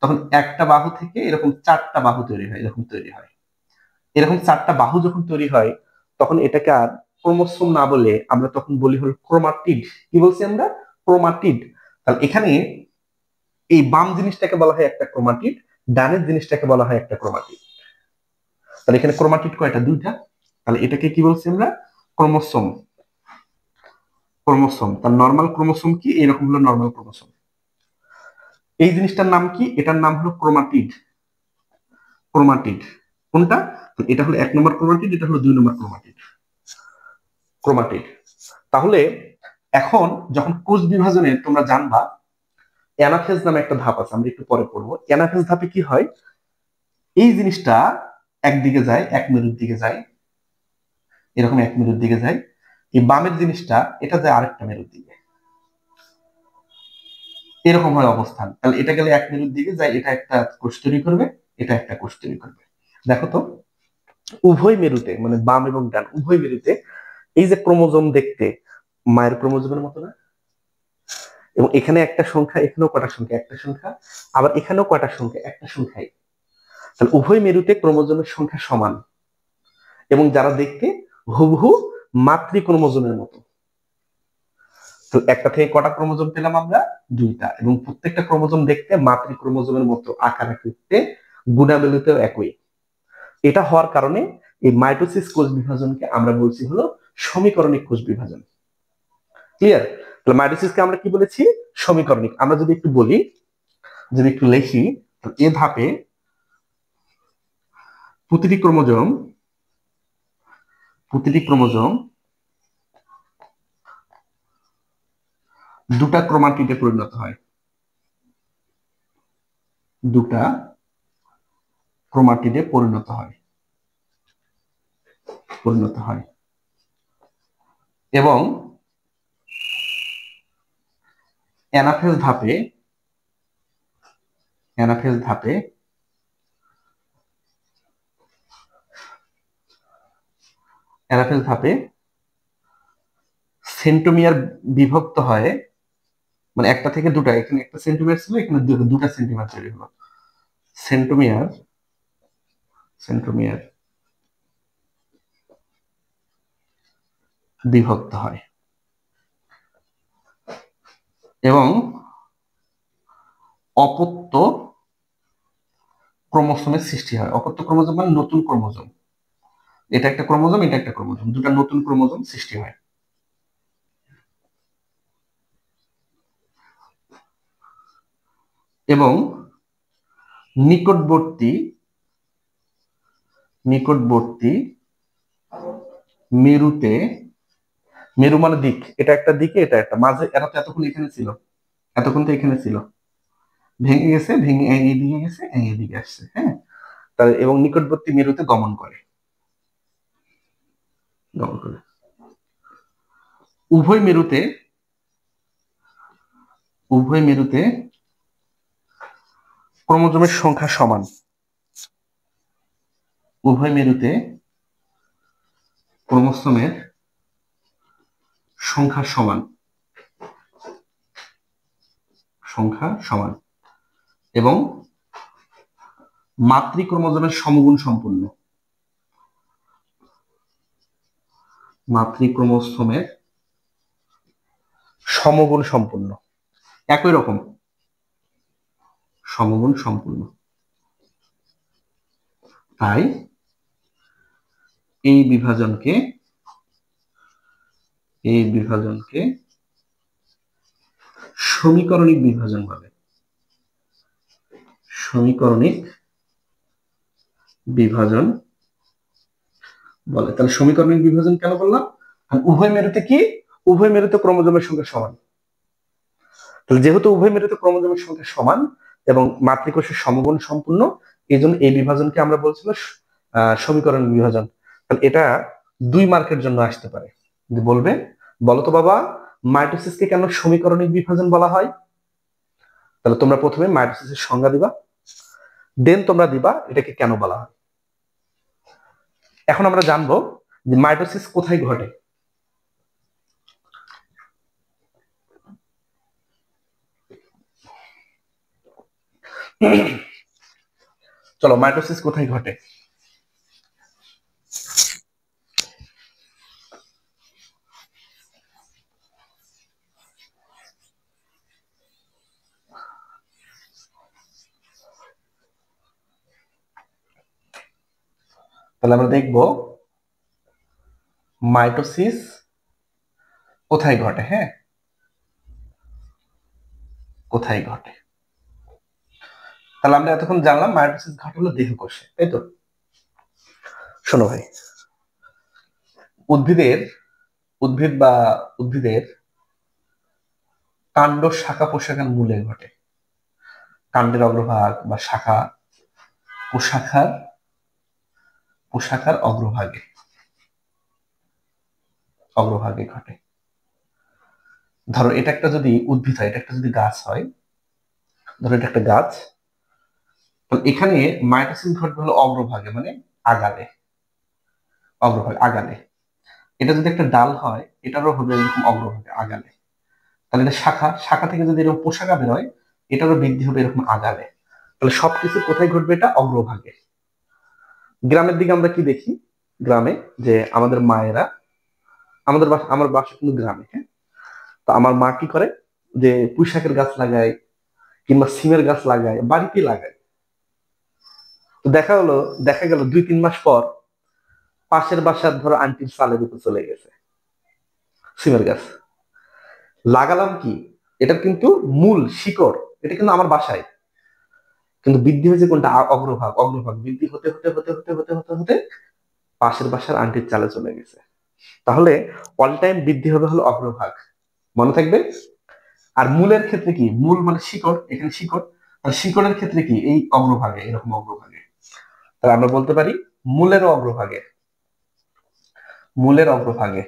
তখন একটা বাহু থেকে এরকম 4টা বাহু তৈরি হয়, এরকম তৈরি হয়। এরকম 4টা বাহু যখন তৈরি হয় তখন এটাকে আর ক্রোমোসোম না বলে আমরা তখন বলি হলো ক্রোমাটিড। কি বলছি আমরা, ক্রোমাটিড। তাহলে এখানে এই বাম জিনিসটাকে বলা হয় একটা ক্রোমাটিড, ডানের জিনিসটাকে বলা হয় একটা ক্রোমাটিড। তাহলে এখানে ক্রোমাটিড কয়টা, 2টা। তাহলে এটাকে কি বলছি আমরা, ক্রোমোসোম। তার নর্মাল ক্রোমোসোম কি, এরকম হলো নর্মাল ক্রোমোসোম। এই জিনিসটার নাম কি, এটার নাম হলো ক্রোমাটিড। কোনটা, এটা হলো 1 নম্বর ক্রোমাটিড, এটা হলো 2 নম্বর ক্রোমাটিড। তাহলে এখন যখন কোষ বিভাজনে তোমরা জানবা অ্যানাফেজ নামে একটা ধাপ আছে, আমরা একটু পরে পড়বো। অ্যানাফেজ ধাপে কি হয়, এই জিনিসটা একদিকে যায়, 1 মেরুর দিকে যায়, এরকম 1 মেরুর দিকে যায়। এই বামের জিনিসটা এটা যায় আরেকটা মেরুর দিকে, এরকম হয় অবস্থান। তাহলে এটা গেলে 1 মেরুর দিকে যায়, এটা একটা কোষ তৈরি করবে, এটা একটা কোষ তৈরি করবে। দেখো তো, উভয় মেরুতে মানে বাম এবং ডান উভয় মেরুতে এই যে ক্রোমোজোম দেখতে মায়ের ক্রোমোজোমের মতো না, এবং এখানে একটা সংখ্যা, এখানেও কটা সংখ্যা, একটা সংখ্যা, আবার এখানেও কটা সংখ্যা, একটা সংখ্যাই। তাহলে উভয় মেরুতে ক্রোমোজোমের সংখ্যা সমান, এবং যারা দেখতে হুবহু মাতৃ ক্রোমোজোমের মতো। তো একটা থেকে কটা ক্রোমোজোম পেলাম আমরা, 2টা, এবং প্রত্যেকটা ক্রোমোজোম দেখতে মাতৃ ক্রোমোজোমের মতো, আকার আকৃতিতে, গুণাবলীতেও একই। এটা হওয়ার কারণে এই মাইটোসিস কোষ বিভাজনকে আমরা বলছি হলো সমীকরণিক কোষ বিভাজন। ক্লিয়ার? তাহলে মাইটোসিসকে আমরা কি বলেছি, সমীকরণিক। আমরা যদি একটু বলি, যদি একটু লিখি, এ ধাপে প্রতিটি ক্রোমোজোম 2টা ক্রোমাটিডে পরিণত হয়, 2টা ক্রোমাটিডে পরিণত হয়। পরিণত হয় এবং অ্যানাফেজ ধাপে সেন্ট্রোমিয়ার বিভক্ত হয়, মানে একটা থেকে দুটা, এখানে একটা সেন্টিমিটার ছিল, এখানে দুটা সেন্টিমিটার তৈরি হলো। সেন্ট্রোমিয়ার বিভক্ত হয় এবং অপত্য ক্রোমোসোমের সৃষ্টি হয়। অপত্য ক্রোমোসোম মানে নতুন ক্রোমোসোম, এটা একটা ক্রোমোসোম, এটা একটা ক্রোমোসোম, দুটা নতুন ক্রোমোসোম সৃষ্টি হয়। এবং নিকটবর্তী মেরুতে, মেরু মানে দিক, এটা একটা দিকে এটা একটা, মাঝে এরা তো এতক্ষণ এখানে ছিল, ভেঙে গেছে, ভেঙে এইদিকে গেছে, এইদিকে আসছে, হ্যাঁ। তার এবং নিকটবর্তী মেরুতে গমন করে। উভয় মেরুতে ক্রোমোজোমের সংখ্যা সমান। উভয় মেরুতে ক্রোমোসোমের সংখ্যা সমান এবং মাতৃক্রোমোজোমের সমগুণ সম্পূর্ণ। একই রকম সমগুণ সম্পূর্ণ। তাই এই বিভাজনকে সমীকরণিক বিভাজন বলে। তাহলে সমীকরণিক বিভাজন কেন বললাম? উভয় মেরুতে ক্রোমোজোমের সংখ্যা সমান। তাহলে যেহেতু উভয় মেরুতে ক্রোমোজোমের সংখ্যা সমান এবং মাতৃকোষের সমগুণ সম্পূর্ণ, এই জন্য এই বিভাজনকে আমরা বলছিল সমীকরণিক বিভাজন। তাহলে এটা 2 মার্কের জন্য আসতে পারে। বলবে, বলো তো বাবা, মাইটোসিসকে কেন সমীকরণিক বিভাজন বলা হয়? তাহলে তোমরা প্রথমে মাইটোসিসের সংজ্ঞা দিবা, দেন তোমরা দিবা এটাকে কেন বলা হয়। এখন আমরা জানবো যে মাইটোসিস কোথায় ঘটে। চলো, মাইটোসিস কোথায় ঘটে? তাহলে আমরা দেখব মাইটোসিস কোথায় ঘটে। হ্যাঁ, কোথায় ঘটে? তাহলে আমরা এতক্ষণ জানলাম মাইটোসিস ঘটে হলো দেহকোষে, তাই তো? শোনো ভাই, উদ্ভিদের কাণ্ড শাখা প্রশাখার মূলে ঘটে। কাণ্ডের অগ্রভাগ বা শাখা প্রশাখার অগ্রভাগে ঘটে। ধরো এটা একটা যদি উদ্ভিদ হয়, এটা একটা যদি গাছ হয়, ধরো এটা একটা গাছ, এখানে মাইটোসিস ঘটবে হলো অগ্রভাগে, মানে আগালে, আগালে। এটা যদি একটা ডাল হয়, এটারও হবে এরকম অগ্রভাগে, আগালে। তাহলে এটা শাখা থেকে যদি এরকম পোশাকা বের হয়, এটারও বৃদ্ধি হবে এরকম আগালে। তাহলে সবকিছু কোথায় ঘটবে? এটা অগ্রভাগে। গ্রামের দিকে আমরা কি দেখি? গ্রামে যে আমাদের মায়েরা, আমার বাসা কিন্তু গ্রামে, হ্যাঁ, তো আমার মা কি করে, যে পুঁইশাকের গাছ লাগায় কিংবা সিমের গাছ লাগায়, বাড়িতে লাগায়। তো দেখা গেল 2-3 মাস পর পাশের বাসার ধরো আন্টির চালের উপর চলে গেছে সিমের গাছ। লাগালাম কি, এটার কিন্তু মূল শিকড় এটা কিন্তু আমার বাসায়, কিন্তু বৃদ্ধি হয়েছে কোনটা? অগ্রভাগ বৃদ্ধি হতে হতে হতে হতে হতে হতে হতে পাশের বাসার আন্টির চালে চলে গেছে। তাহলে অল টাইম বৃদ্ধি হবে হলো অগ্রভাগ, মনে থাকবে। আর মূলের ক্ষেত্রে কি? মূল মানে শিকড়, এখানে শিকড়, আর শিকড়ের ক্ষেত্রে কি? এই অগ্রভাগে, এরকম অগ্রভাগে। তাহলে আমরা বলতে পারি মূলেরও অগ্রভাগে। মূলের অগ্রভাগে,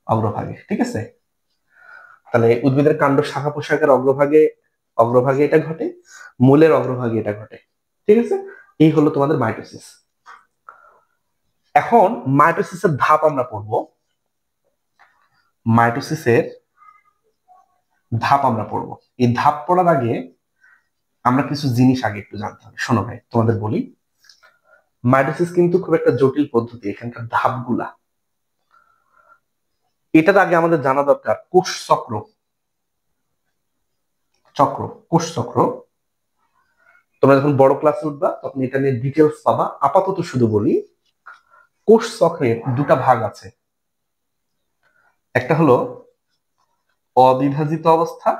অগ্রভাগে, ঠিক আছে। তাহলে উদ্ভিদের কাণ্ড শাখা প্রশাখার অগ্রভাগে, অগ্রভাগে এটা ঘটে, মূলের অগ্রভাগে এটা ঘটে, ঠিক আছে। এই হলো তোমাদের মাইটোসিস। এখন মাইটোসিসের ধাপ আমরা পড়বো, মাইটোসিসের ধাপ আমরা পড়বো। এই ধাপ পড়ার আগে আমরা কিছু জিনিস আগে একটু জানতে হবে। শোনো ভাই, তোমাদের বলি, মাইটোসিস কিন্তু খুব একটা জটিল পদ্ধতি, এখানকার ধাপগুলা। এটার আগে আমাদের জানা দরকার কোষ চক্র, চক্র, কোষ চক্র। তোমরা যখন বড় ক্লাসে উঠবা তখন এটা নিয়ে ডিটেলস পাবা। আপাতত শুধু বলি, কোষ চক্রের দুটা ভাগ আছে। একটা হলো অবিভাজিত অবস্থা,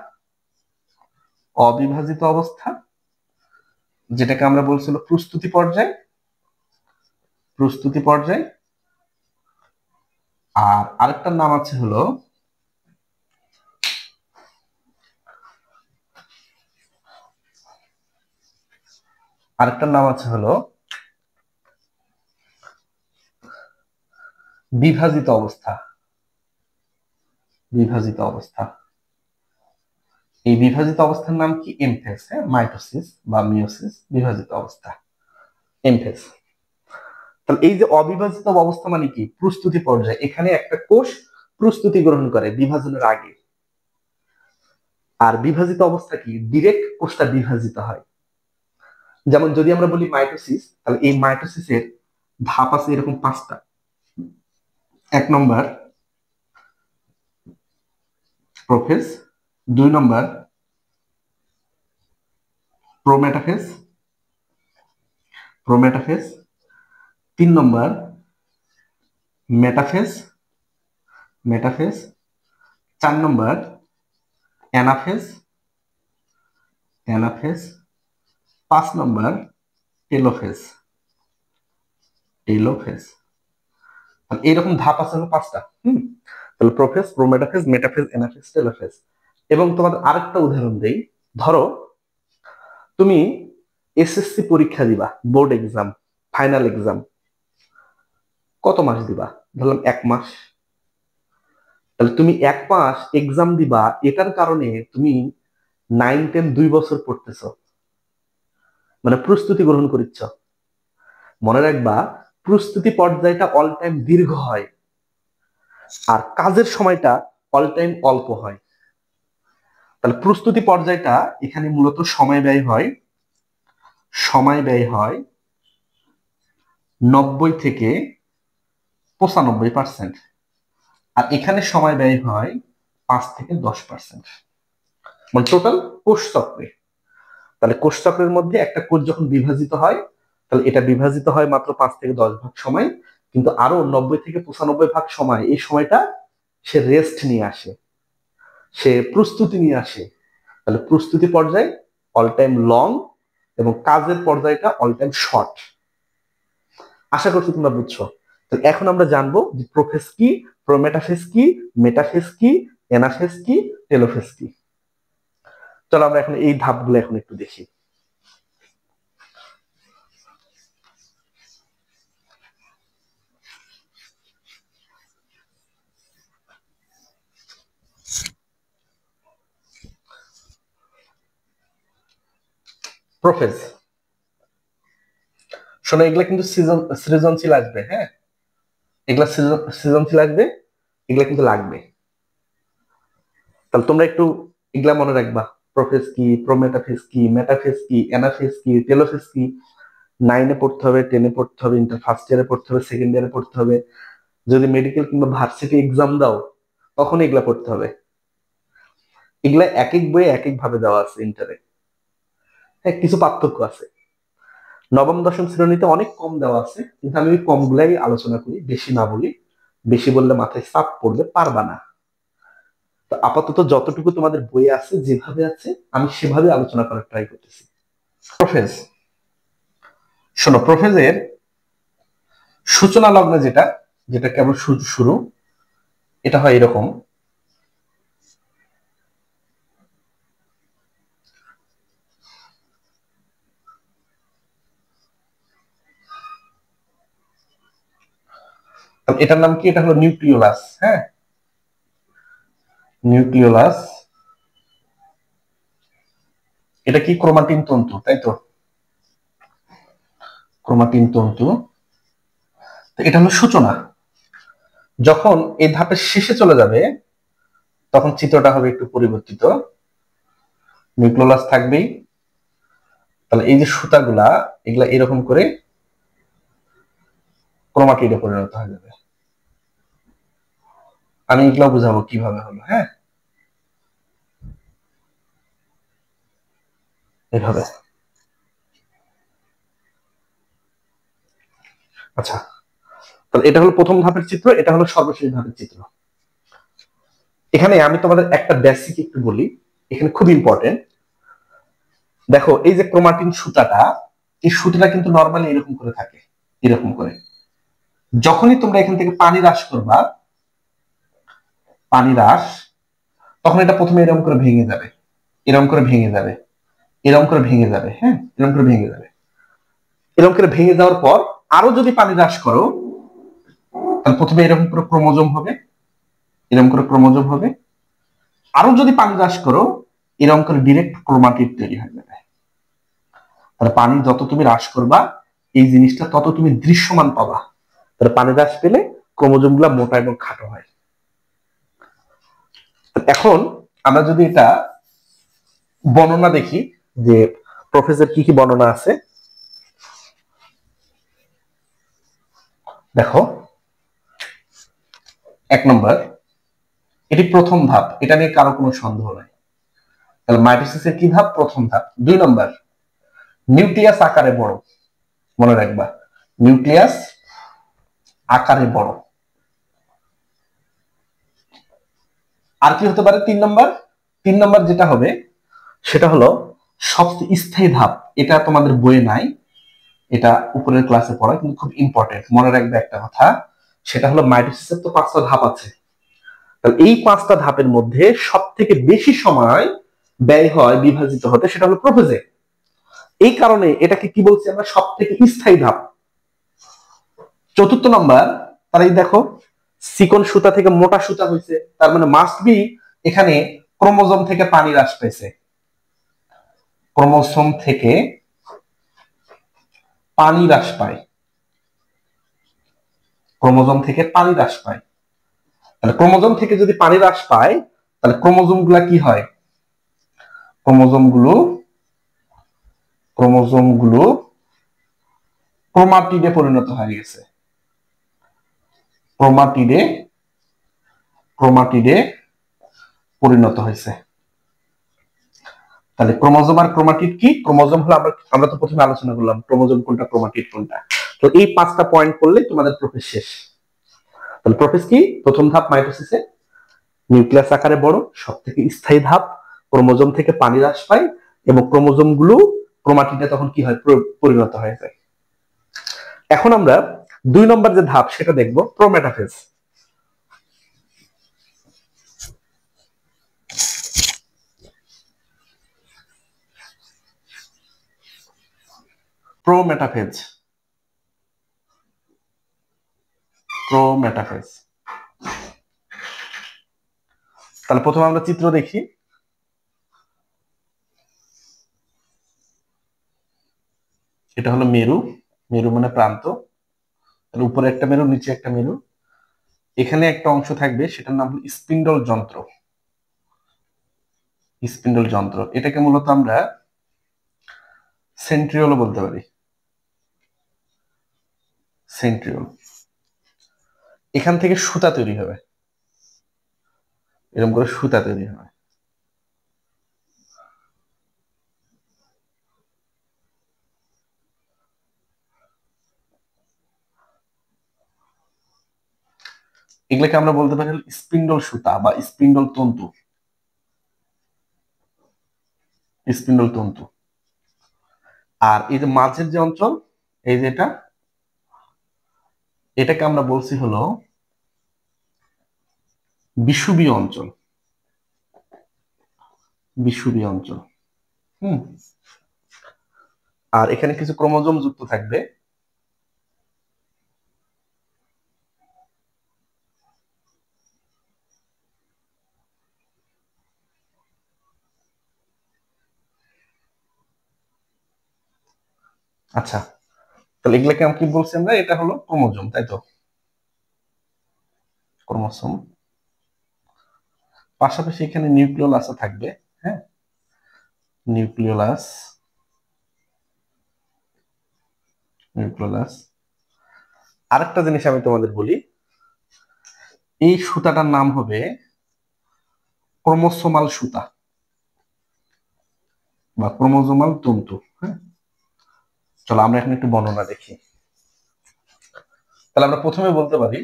অবিভাজিত অবস্থা যেটাকে আমরা বলছিল প্রস্তুতি পর্যায়, প্রস্তুতি পর্যায়। আর আরেকটার নাম আছে হলো আরেকটার নাম আছে হলো বিভাজিত অবস্থা, বিভাজিত অবস্থা। এই বিভাজিত অবস্থার নাম কি? এমফেস। হ্যাঁ, মাইটোসিস বা মিওসিস, বিভাজিত অবস্থা, এমফেস। তাহলে এই যে অবিভাজিত অবস্থা মানে কি? প্রস্তুতি পর্যায়ে। এখানে একটা কোষ প্রস্তুতি গ্রহণ করে বিভাজনের আগে। আর বিভাজিত অবস্থা কি? ডিরেক্ট কোষটা বিভাজিত হয়। যেমন যদি আমরা বলি মাইটোসিস, তাহলে এই মাইটোসিসের ধাপ আছে এরকম পাঁচটা। এক নম্বর প্রোফেজ, দুই নম্বর প্রোমেটাফেজ, প্রোমেটাফেজ, তিন নম্বর মেটাফেজ, মেটাফেজ, চার নম্বর অ্যানাফেজ, অ্যানাফেজ, পাঁচ নম্বর টেলোফেজ, টেলোফেজ। এইরকম ধাপ আছে হলো পাঁচটা। তাহলে prophase, prometaphase, metaphase, anaphase, telophase. এবং তোমাদের আরেকটা উদাহরণ দেই। ধরো তুমি এসএসসি পরীক্ষা দিবা, বোর্ড এক্সাম, ফাইনাল এক্সাম। কত মাস দিবা? ধরলাম 1 মাস। তাহলে তুমি 1 মাস এক্সাম দিবা, এটার কারণে তুমি 9-10 2 বছর পড়তেছো, মানে প্রস্তুতি গ্রহণ করিচ্ছ। মনে রাখবা, প্রস্তুতি পর্যায়টা অল টাইম দীর্ঘ হয়, আর কাজের সময়টা অল টাইম অল্প হয়। তাহলে প্রস্তুতি পর্যায়টা এখানে মূলত সময় ব্যয় হয়, সময় ব্যয় হয় 90 থেকে 95%। আর এখানে সময় ব্যয় হয় 5 থেকে 10%, মানে টোটাল কোষ চক্রে। তাহলে কোষ চক্রের মধ্যে একটা কোষ যখন বিভাজিত হয়, তাহলে এটা বিভাজিত হয় মাত্র 5 থেকে 10 ভাগ সময়, কিন্তু আরো 90 থেকে 95 ভাগ সময়, এই সময়টা সে রেস্ট নিয়ে আসে, সে প্রস্তুতি নিয়ে আসে। তাহলে প্রস্তুতি পর্যায়ে অল টাইম লং এবং কাজের পর্যায়টা অল টাইম শর্ট। আশা করছি তোমরা বুঝছো। তো এখন আমরা জানবো যে প্রোফেজ কি, প্রোমেটাফেজ কি, মেটাফেজ কি, এনাফেজ কি, টেলোফেজ কি। চলো আমরা এখন এই ধাপগুলো এখন একটু দেখি। প্রোফেজ, শোনো, এগুলা কিন্তু সৃজনশীল আসবে। হ্যাঁ, এগুলা সৃজনশীল আসবে, এগুলা কিন্তু লাগবে। তাহলে তোমরা একটু এগুলা মনে রাখবা। প্রোফেজ কি, প্রোমেটাফেজ কি, মেটাফেজ কি, এনাফেজ কি, টেলোফেজ কি। 9-এ পড়তে হবে, 10-এ পড়তে হবে, ইন্টার ফার্স্ট ইয়ারে পড়তে হবে, সেকেন্ড ইয়ারে পড়তে হবে। যদি মেডিকেল কিংবা ভার্সিটি এক্সাম দাও তখন এগুলা পড়তে হবে। এগুলা এক এক বইয়ে এক এক ভাবে দেওয়া আছে ইন্টারে। হ্যাঁ, কিছু পার্থক্য আছে। নবম দশম শ্রেণীতে অনেক কম দেওয়া আছে, কিন্তু আমি ওই কমগুলাই আলোচনা করি, বেশি না বলি। বেশি বললে মাথায় চাপ পড়বে, পারবা না। তো আপাতত যতটুকু তোমাদের বইয়ে আছে, যেভাবে আছে আমি সেভাবে আলোচনা করার ট্রাই করতেছি। প্রোফেজ, শোনো, প্রোফেজের সূচনা লগ্নে যেটা, যেটা কেবল শুরু, এটা হয় এরকম। এটার নাম কি? এটা হলো নিউক্লিওলাস। হ্যাঁ, নিউক্লিওলাস। এটা কি? ক্রোমাটিন তন্তু, তাই তো? ক্রোমাটিন তন্তু। এটা হলো সূচনা। যখন এই ধাপের শেষে চলে যাবে তখন চিত্রটা হবে একটু পরিবর্তিত। নিউক্লিওলাস থাকবেই, তাহলে এই যে সুতাগুলা এগুলা এরকম করে ক্রোমাটিডে পরিণত হয়ে যাবে। আমি এগুলো বুঝাবো কিভাবে হলো। হ্যাঁ, এভাবে। আচ্ছা, তাহলে এটা হলো প্রথম ধাপের চিত্র, এটা হলো সর্বশেষ ধাপের চিত্র। এখানে আমি তোমাদের একটা বেসিক একটু বলি, এখানে খুব ইম্পর্টেন্ট। দেখো এই যে ক্রোমাটিন সুতাটা, এই সুতাটা কিন্তু নর্মালি এরকম করে থাকে, এরকম করে। যখনই তোমরা এখান থেকে পানি হ্রাস করবা, পানি হ্রাস, তখন এটা প্রথমে এরকম করে ভেঙে যাবে, এরকম করে ভেঙে যাবে, এরকম করে ভেঙে যাবে। হ্যাঁ, এরকম করে ভেঙে যাবে। এরকম করে ভেঙে যাওয়ার পর আরো যদি পানি হ্রাস করো, তাহলে প্রথমে এরকম করে ক্রোমোজোম হবে, এরকম করে ক্রোমোজোম হবে। আরো যদি পানি হ্রাস করো, এরকম করে ডিরেক্ট ক্রোমাটিড তৈরি হয়ে যাবে। তাহলে পানি যত তুমি হ্রাস করবা, এই জিনিসটা তত তুমি দৃশ্যমান পাবা। তাহলে পানি হ্রাস পেলে ক্রোমোজোম গুলা মোটা এবং খাটো হয়। এখন আমরা যদি এটা বর্ণনা দেখি যে প্রফেসর কি কি বর্ণনা আছে, দেখো। 1 নম্বর, এটি প্রথম ধাপ, এটা নিয়ে কারো কোনো সন্দেহ নাই। তাহলে মাইটোসিসের কি ধাপ? প্রথম ধাপ। 2 নম্বর, নিউক্লিয়াস আকারে বড়। মনে রাখবা, নিউক্লিয়াস আকারে বড়। আর কি হতে পারে? 3 নম্বর, 3 নম্বর যেটা হবে সেটা হলো সবচেয়ে স্থায়ী ধাপ। এটা তোমাদের বইয়ে নাই, এটা উপরের ক্লাসে পড়া, কিন্তু খুব ইম্পর্টেন্ট। মনে রাখবে একটা কথা, সেটা হলো মাইটোসিসের তো 5টা ধাপ আছে। তাহলে এই 5টা ধাপের মধ্যে সব থেকে বেশি সময় ব্যয় হয় বিভাজিত হতে, সেটা হলো প্রোফেজে। এই কারণে এটাকে কি বলছি আমরা? সব থেকে স্থায়ী ধাপ। 4 নম্বর, তাহলে দেখো চিকন সুতা থেকে মোটা সুতা হয়েছে, তার মানে মাস্ট বি এখানে ক্রোমোজোম থেকে পানি হ্রাস পেয়েছে। ক্রোমোজোম থেকে পানি হ্রাস পায়, ক্রোমোজোম থেকে পানি হ্রাস পায়। তাহলে ক্রোমোজোম থেকে যদি পানি হ্রাস পায়, তাহলে ক্রোমোজোম গুলা কি হয়? ক্রোমোজোম গুলো ক্রোমাটিডে পরিণত হয়ে গেছে। ক্রোমাটিডে ক্রোমাটিডে পরিণত হয়েছে। তাহলে ক্রোমোজোম আর ক্রোমাটিড কি? ক্রোমোজোম হলো, আমরা তো প্রথমে আলোচনা করলাম ক্রোমোজোম কোনটা, ক্রোমাটিড কোনটা। তো এই 5টা পয়েন্ট করলে তোমাদের প্রোফেস শেষ। তাহলে প্রোফেস কি? প্রথম ধাপ মাইটোসিসে, নিউক্লিয়াস আকারে বড়, সব থেকে স্থায়ী ধাপ, ক্রোমোজোম থেকে পানি হ্রাস পায় এবং ক্রোমোজোম গুলো ক্রোমাটিডে তখন কি হয়? পরিণত হয়ে যায়। এখন আমরা 2 নম্বর যে ধাপ সেটা দেখবো, প্রোমেটাফেজ। Prometaphase, prometaphase. তাহলে প্রথমে আমরা চিত্র দেখি। এটা হলো মেরু, মেরু মানে প্রান্ত। উপরে একটা মেরু, নিচে একটা মেরু। এখানে একটা অংশ থাকবে, সেটার নাম হলো স্পিন্ডল যন্ত্র। স্পিন্ডল যন্ত্র, এটাকে মূলত আমরা সেন্ট্রিওলও বলতে পারি। সেন্ট্রিওল। এখান থেকে সুতা তৈরি হবে, এরকম করে সুতা তৈরি হবে। এগুলোকে আমরা বলতে পারি স্পিন্ডল সুতা বা স্পিন্ডল তন্তু। স্পিন্ডল তন্তু। আর এই যে মাঝের যে অঞ্চল, এই যে এটাকে আমরা বলছি হলো বিষুবীয় অঞ্চল। বিষুবীয় অঞ্চল। হুম। আর এখানে কিছু ক্রোমোজোম যুক্ত থাকবে। আচ্ছা, তাহলে এগুলাকে আমি কি বলছি আমরা, এটা হলো ক্রোমোজোম, তাই তো, ক্রোমোসোম। পাশাপাশি এখানে নিউক্লিওলাস থাকবে। হ্যাঁ, নিউক্লিওলাস, নিউক্লিওলাস। আরেকটা জিনিস আমি তোমাদের বলি, এই সুতাটার নাম হবে ক্রোমোসোমাল সুতা বা ক্রোমোজোমাল তন্তু। হ্যাঁ, চলো আমরা এখন একটু বর্ণনা দেখি। তাহলে আমরা প্রথমে বলতে পারি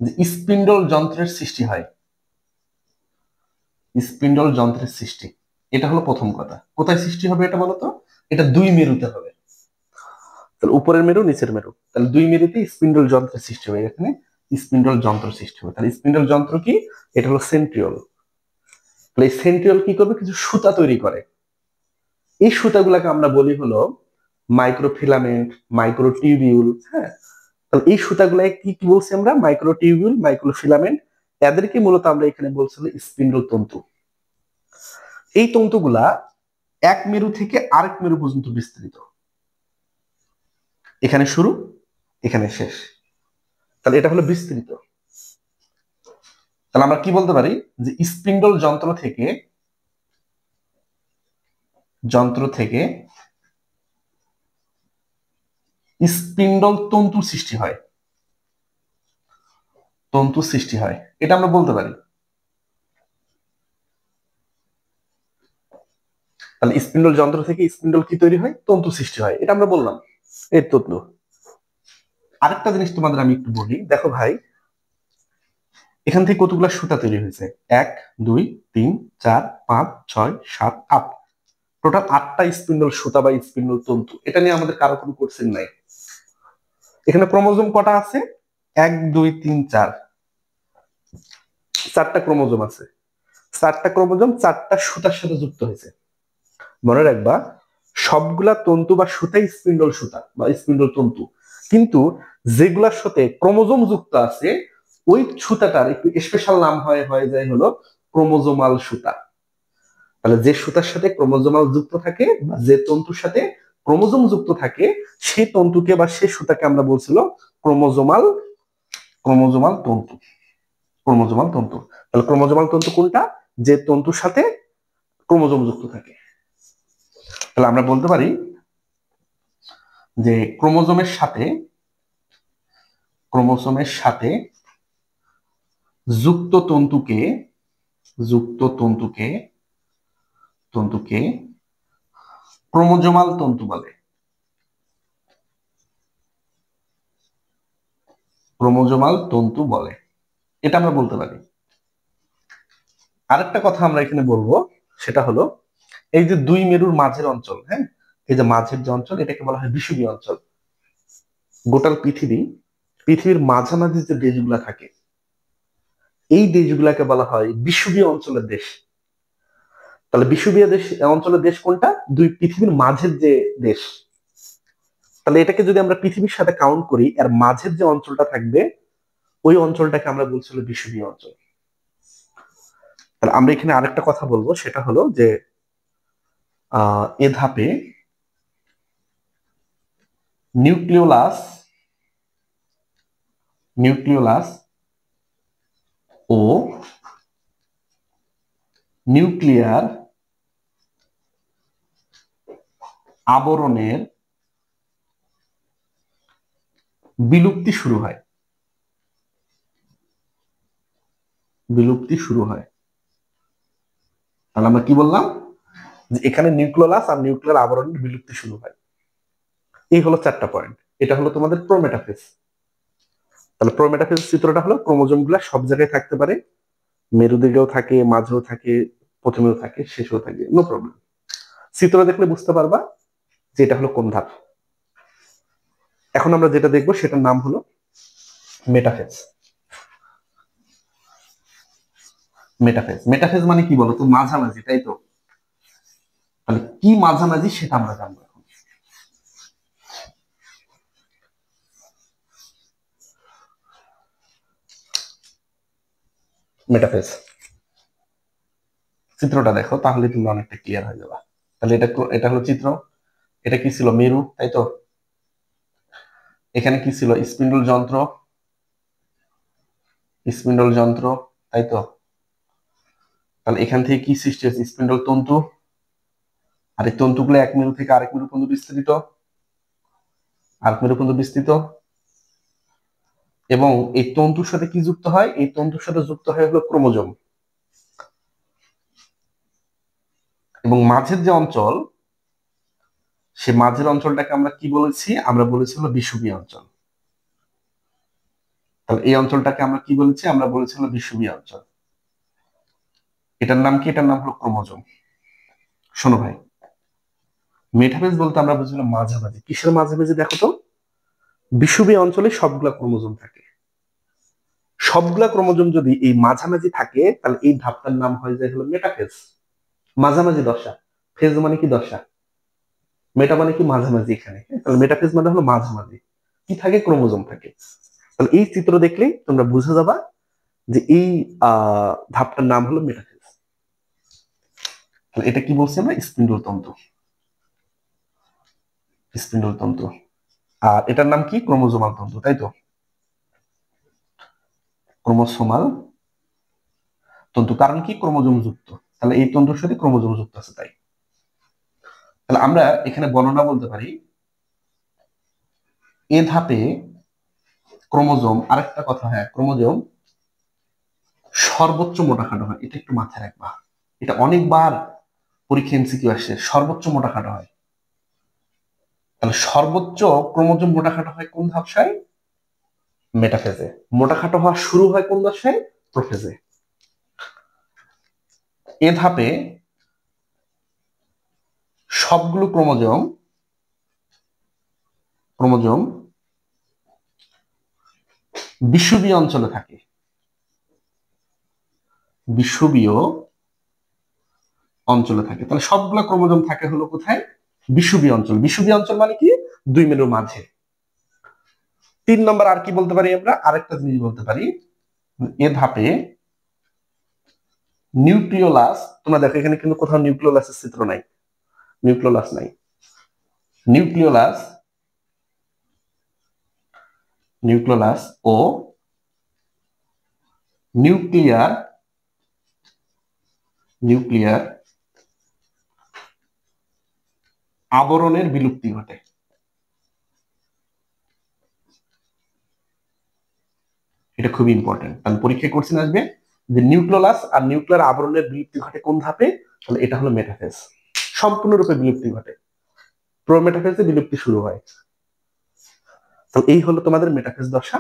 যে স্পিন্ডল যন্ত্রের সৃষ্টি হয়, স্পিন্ডল যন্ত্রের সৃষ্টি, এটা হলো প্রথম কথা। কোথায় সৃষ্টি হবে এটা বলতো, এটা দুই মেরুতে হবে। তাহলে উপরের মেরু নিচের মেরু, তাহলে দুই মেরুতে স্পিন্ডল যন্ত্রের সৃষ্টি হবে। এখানে স্পিন্ডল যন্ত্র সৃষ্টি হবে। তাহলে স্পিন্ডল যন্ত্র কি, এটা হলো সেন্ট্রিওল। তাহলে এই সেন্ট্রিওল কি করবে, কিছু সুতা তৈরি করে। এই সুতাগুলোকে আমরা বলি হলো মাইক্রোফিলামেন্ট, মাইক্রোটিউবিউল। হ্যাঁ, তাহলে এই সুতাগুলো কি কি বলছি আমরা, মাইক্রোটিউবিউল, মাইক্রোফিলামেন্ট। এদেরকে মূলত আমরা এখানে বলছিল স্পিন্ডল তন্তু। এই তন্তুগুলা এক মেরু থেকে আরেক মেরু পর্যন্ত বিস্তৃত, এখানে শুরু এখানে শেষ। তাহলে এটা হলো বিস্তৃত। তাহলে আমরা কি বলতে পারি যে স্পিন্ডল যন্ত্র থেকে স্পিন্ডল তন্তু সৃষ্টি হয়, তন্তু সৃষ্টি হয়, এটা আমরা বলতে পারি। তাহলে স্পিন্ডল যন্ত্র থেকে স্পিন্ডল কি তৈরি হয়, তন্তু সৃষ্টি হয়, এটা আমরা বললাম। এই তন্তু। আরেকটা জিনিস তোমাদের আমি একটু বলি, দেখো ভাই, এখান থেকে কতগুলো সুতা তৈরি হয়েছে, 1 2 3 4 5 6 7 8, টোটাল 8টা স্পিন্ডল সুতা বা স্পিন্ডল তন্তু। এটা নিয়ে আমাদের কারো কোনো কোশ্চেন নাই। এখানে ক্রোমোজোম কটা আছে, 1 2 3 4, 4টা ক্রোমোজোম আছে। 4টা ক্রোমোজোম 4টা সুতার সাথে যুক্ত হয়েছে। মনে রাখবা, সবগুলা তন্তু বা সুতাই স্পিন্ডল সুতা বা স্পিন্ডল তন্তু, কিন্তু যেগুলার সাথে ক্রোমোজোম যুক্ত আছে ওই সুতাটার একটু স্পেশাল নাম হয়ে যায় হলো ক্রোমোজোমাল সুতা। তাহলে যে সুতার সাথে ক্রোমোজোমাল যুক্ত থাকে বা যে তন্তুর সাথে ক্রোমোজোম যুক্ত থাকে সেই তন্তুকে বা সেই সুতাকে আমরা বলছিল ক্রোমোজোমাল, ক্রোমোজোমাল তন্তু, ক্রোমোজোমাল তন্তু। তাহলে ক্রোমোজোমাল তন্তু কোনটা, যে তন্তুর সাথে ক্রোমোজোম যুক্ত থাকে। তাহলে আমরা বলতে পারি যে ক্রোমোজোমের সাথে যুক্ত তন্তুকে, যুক্ত তন্তুকে তন্তুকে ক্রোমোজোমাল তন্তু বলে, ক্রোমোজোমাল তন্তু বলে, এটা আমরা বলতে পারি। আরেকটা কথা আমরা এখানে বলবো, সেটা হলো এই যে দুই মেরুর মাঝের অঞ্চল, হ্যাঁ, এই যে মাঝের যে অঞ্চল, এটাকে বলা হয় বিষুবীয় অঞ্চল। গোটাল পৃথিবীর মাঝামাঝি যে দেশগুলা থাকে এই দেশগুলাকে বলা হয় বিষুবীয় অঞ্চলের দেশ। তাহলে বিষুবীয় অঞ্চলের দেশ কোনটা, দুই পৃথিবীর মাঝের যে দেশ। তাহলে এটাকে যদি আমরা পৃথিবীর সাথে কাউন্ট করি, এর মাঝের যে অঞ্চলটা থাকবে ওই অঞ্চলটাকে আমরা বলছিল বিষুবীয় অঞ্চল। তাহলে আমরা এখানে আরেকটা কথা বলবো, সেটা হলো যে এ ধাপে নিউক্লিওলাস, নিউক্লিওলাস ও নিউক্লিয়ার আবরণের বিলুপ্তি শুরু হয়, বিলুপ্তি শুরু হয়। তাহলে আমরা কি বললাম, যে এখানে নিউক্লিওলাস আর নিউক্লিয়ার আবরণের বিলুপ্তি শুরু হয়। এই হলো 4টা পয়েন্ট। এটা হলো তোমাদের প্রোমেটাফেজ। তাহলে প্রোমেটাফেজ চিত্রটা হলো ক্রোমোজোম গুলা সব জায়গায় থাকতে পারে, মেরুদিগেও থাকে, মাঝেও থাকে, প্রথমেও থাকে, শেষেও থাকে, নো প্রবলেম। চিত্র দেখলে বুঝতে পারবা যে এটা হলো কোন ধাপ। এখন আমরা যেটা দেখবো সেটার নাম হলো মেটাফেজ। মেটাফেজ, মেটাফেজ মানে কি বলতো, মাঝামাঝি, তাই তো। তাহলে কি মাঝামাঝি সেটা আমরা জানবো এখন। মেটাফেজ চিত্রটা দেখো, তাহলে তুমি অনেকটা ক্লিয়ার হয়ে যাবা। তাহলে এটা এটা হলো চিত্র। এটা কি ছিল? মেরু, তাই তো। এখানে কি ছিল? স্পিন্ডল যন্ত্র, স্পিন্ডল যন্ত্র, তাই তো। তাহলে এখান থেকে কি সৃষ্টি হয়েছে? স্পিন্ডল তন্তু। আর এই তন্তুগুলো এক মেরু থেকে আরেক মেরু পর্যন্ত বিস্তৃত, আরেক মেরু পর্যন্ত বিস্তৃত। এবং এই তন্তুর সাথে কি যুক্ত হয়? এই তন্তুর সাথে যুক্ত হয় হলো ক্রোমোজোম। এবং মাঝের যে অঞ্চল, সে মাঝের অঞ্চলটাকে আমরা কি বলেছি? আমরা বলেছি হলো বিষুবীয় অঞ্চল। তাহলে এই অঞ্চলটাকে আমরা কি বলেছি? আমরা বলেছি হলো বিষুবীয় অঞ্চল। এটার নাম কি? এটার নাম হলো ক্রোমোজোম। শোনো ভাই, মেটাফেজ বলতে আমরা বুঝলাম মাঝামাঝি। কিসের মাঝামাঝি দেখো তো? বিষুবীয় অঞ্চলে সবগুলা ক্রোমোজোম থাকে। সবগুলা ক্রোমোজোম যদি এই মাঝামাঝি থাকে, তাহলে এই ধাপটার নাম হয়ে যায় হলো মেটাফেজ। মাঝামাঝি দশা। ফেজ মানে কি? দশা। মেটা মানে কি? মাঝামাঝি। এখানে তাহলে মেটাফেজ মানে হলো মাঝামাঝি। কি থাকে? ক্রোমোজোম থাকে। তাহলে এই চিত্র দেখলেই তোমরা বুঝে যাবা যে এই ধাপটার নাম হলো মেটাফেজ। তাহলে এটা কি বলছি আমরা? স্পিন্ডল তন্তু। স্পিন্ডল তন্তু। আর এটার নাম কি? ক্রোমোজোমাল তন্তু, তাই তো। ক্রোমোসোমাল তন্তু। কারণ কি? ক্রোমোজোম যুক্ত। তাহলে এই তন্তুর সাথে ক্রোমোজোম যুক্ত আছে, তাই। তাহলে আমরা এখানে বর্ণনা বলতে পারি, এ ধাপে ক্রোমোজোম, আরেকটা কথা, হ্যাঁ, ক্রোমোজোম সর্বোচ্চ মোটাখাটো হয়। এটা একটু মাথায় রাখবা, এটা অনেকবার পরীক্ষা এমসিকিউ আসে। সর্বোচ্চ মোটাখাটো হয়। তাহলে সর্বোচ্চ ক্রোমোজোম মোটাখাটো হয় কোন দশায়? মেটাফেজে। মোটাখাটো হওয়া শুরু হয় কোন দশায়? প্রোফেজে। এ ধাপে সবগুলো ক্রোমোজোম ক্রোমোজোম বিষুবীয় অঞ্চলে থাকে। বিষুবীয় অঞ্চলে থাকে। তাহলে সবগুলো ক্রোমোজোম থাকে হলো কোথায়? বিষুবীয় অঞ্চল। বিষুবীয় অঞ্চল মানে কি? দুই মেরুর মাঝে। 3 নম্বর আর কি বলতে পারি আমরা? আরেকটা জিনিস বলতে পারি, এ ধাপে নিউক্লিওলাস, তোমরা দেখো এখানে কিন্তু কোথাও নিউক্লিওলাসের চিত্র নাই। নিউক্লিওলাস নাই। নিউক্লিওলাস নিউক্লিওলাস ও নিউক্লিয়ার নিউক্লিয়ার আবরণের বিলুপ্তি ঘটে। এটা খুবই ইম্পর্টেন্ট, কারণ পরীক্ষায় কোশ্চেন আসবে যে নিউক্লিওলাস আর নিউক্লিয়ার আবরণের বিলুপ্তি ঘটে কোন ধাপে? তাহলে এটা হলো মেটাফেজ। সম্পূর্ণরূপে বিলুপ্তি ঘটে। প্রোমেটাফেজে বিলুপ্তি শুরু হয়। তো এই হলো তোমাদের মেটাফেজ দশা।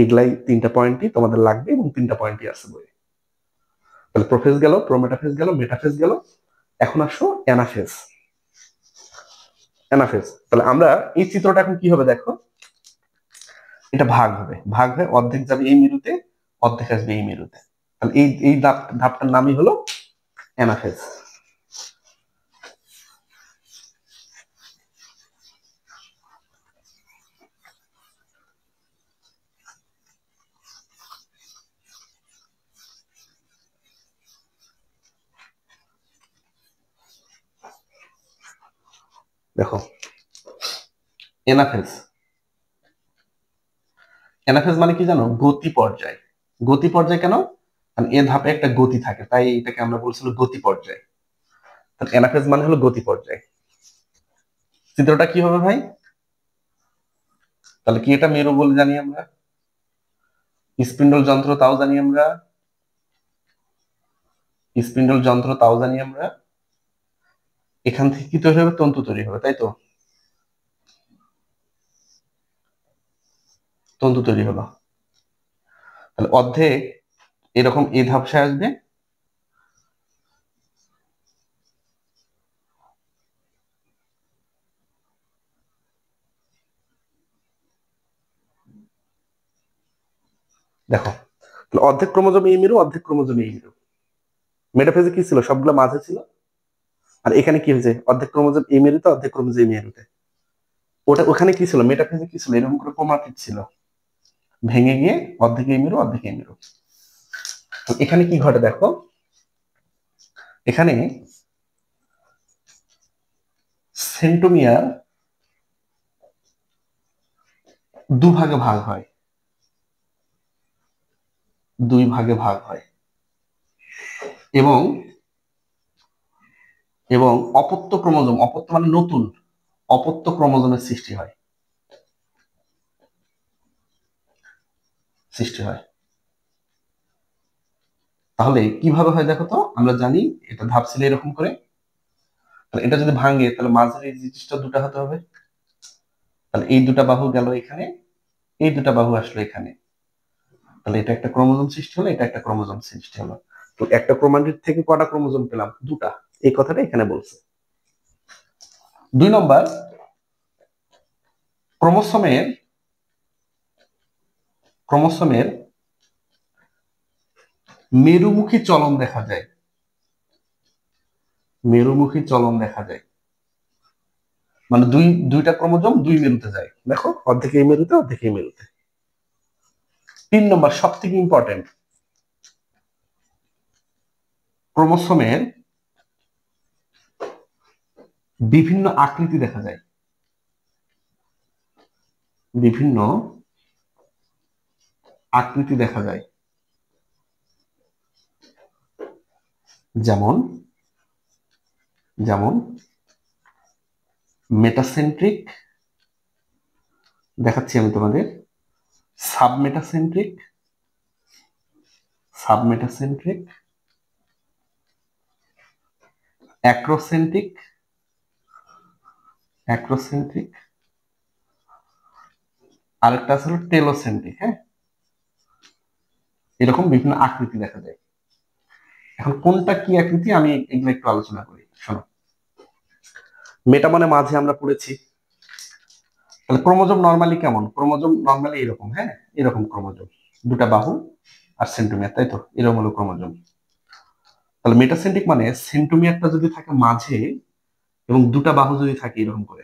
এগুলাই 3টা পয়েন্টই তোমাদের লাগবে এবং 3টা পয়েন্টই আছে বই। তাহলে প্রোফেজ গেল, প্রোমেটাফেজ গেল, মেটাফেজ গেল। এখন আসো অ্যানাফেজ। অ্যানাফেজ। তাহলে আমরা এই চিত্রটা এখন কি হবে দেখো, এটা ভাগ হবে। ভাগ হয়ে অর্ধেক যাবে এই মেরুতে, অর্ধেক আসবে এই মেরুতে। তাহলে এই এই ধাপটার নামই হলো অ্যানাফেজ। দেখো, এনাফেজ। এনাফেজ মানে কি জানো? গতি পর্যায়। গতি পর্যায় কেন? কারণ এ ধাপে একটা গতি থাকে, তাই এটাকে আমরা বলছিল গতি পর্যায়। তাহলে এনাফেজ মানে হলো গতি পর্যায়। চিত্রটা কি হবে ভাই? তাহলে কি এটা মেরু বলে জানি আমরা, স্পিন্ডল যন্ত্র তাও জানি আমরা, স্পিন্ডল যন্ত্র তাও জানি আমরা। এখান থেকে কি তৈরি হবে? তন্তু তৈরি হবে, তাই তো। তন্তু তৈরি হলো। তাহলে অর্ধেক এরকম এই ধাপসায় আসবে, দেখো। তাহলে অর্ধেক ক্রোমোজোম এই মেরু, অর্ধেক ক্রোমোজোম এই মেরু। মেটাফেজে কি ছিল? সবগুলো মাঝে ছিল। আর এখানে কি হয়েছে? অর্ধেক ক্রোমোজোম এই মেরুতে, অর্ধেক ক্রোমোজোম এই মেরুতে। ওটা ওখানে কি ছিল? মেটাফেজে কি ছিল? এরকম করে ক্রোমাটিড ছিল, ভেঙে গিয়ে অর্ধেক এই মেরু, অর্ধেক এই মেরু। তো এখানে কি ঘটে দেখো, এখানে সেন্ট্রোমিয়ার দুভাগে ভাগ হয়, দুই ভাগে ভাগ হয় এবং এবং অপত্য ক্রোমোজোম, অপত্য মানে নতুন, অপত্য ক্রোমোজোমের সৃষ্টি হয়, সৃষ্টি হয়। তাহলে কিভাবে হয় দেখো তো, আমরা জানি এটা ধাপ ছিল এরকম করে, তাহলে এটা যদি ভাঙে তাহলে মাঝের এই জিনিসটা দুটো হতে হবে, তাহলে এই দুটা বাহু গেল এখানে, এই দুটা বাহু আসলো এখানে, তাহলে এটা একটা ক্রোমোজোম সৃষ্টি হলো, এটা একটা ক্রোমোজোম সৃষ্টি হলো। তো একটা ক্রোমাটিড থেকে কটা ক্রোমোজোম পেলাম? দুটা। এই কথাটা এখানে বলছে। 2 নম্বর, ক্রোমোসোমের ক্রোমোসোমের মেরুমুখী চলন দেখা যায়, মেরুমুখী চলন দেখা যায়, মানে দুইটা ক্রোমোজোম দুই মেরুতে যায়, দেখো অর্ধেক এই মেরুতে অর্ধেক এই মেরুতে। 3 নম্বর সব থেকে ইম্পর্টেন্ট, ক্রোমোসোমের বিভিন্ন আকৃতি দেখা যায়, বিভিন্ন আকৃতি দেখা যায়, যেমন যেমন মেটাসেন্ট্রিক, দেখাচ্ছি আমি তোমাদের, সাবমেটাসেন্ট্রিক, সাবমেটাসেন্ট্রিক, অ্যাক্রোসেন্ট্রিক, অ্যাক্রোসেন্ট্রিক, আরেকটা আছে হলো টেলোসেন্ট্রিক। হ্যাঁ, এরকম বিভিন্ন আকৃতি দেখা যায়। এখন কোনটা কি আকৃতি আমি এগুলো একটু আলোচনা করি, শোনো। মেটা মানে মাঝে আমরা পড়েছি, তাহলে ক্রোমোজোম নরমালি কেমন? ক্রোমোজোম নরমালি এরকম, হ্যাঁ এরকম ক্রোমোজোম, দুটা বাহু আর সেন্টোমিয়ার, তাই তো, এরকম হলো ক্রোমোজোম। তাহলে মেটাসেন্ট্রিক মানে সেন্টোমিয়ারটা যদি থাকে মাঝে এবং দুটা বাহু যদি থাকে এরকম করে,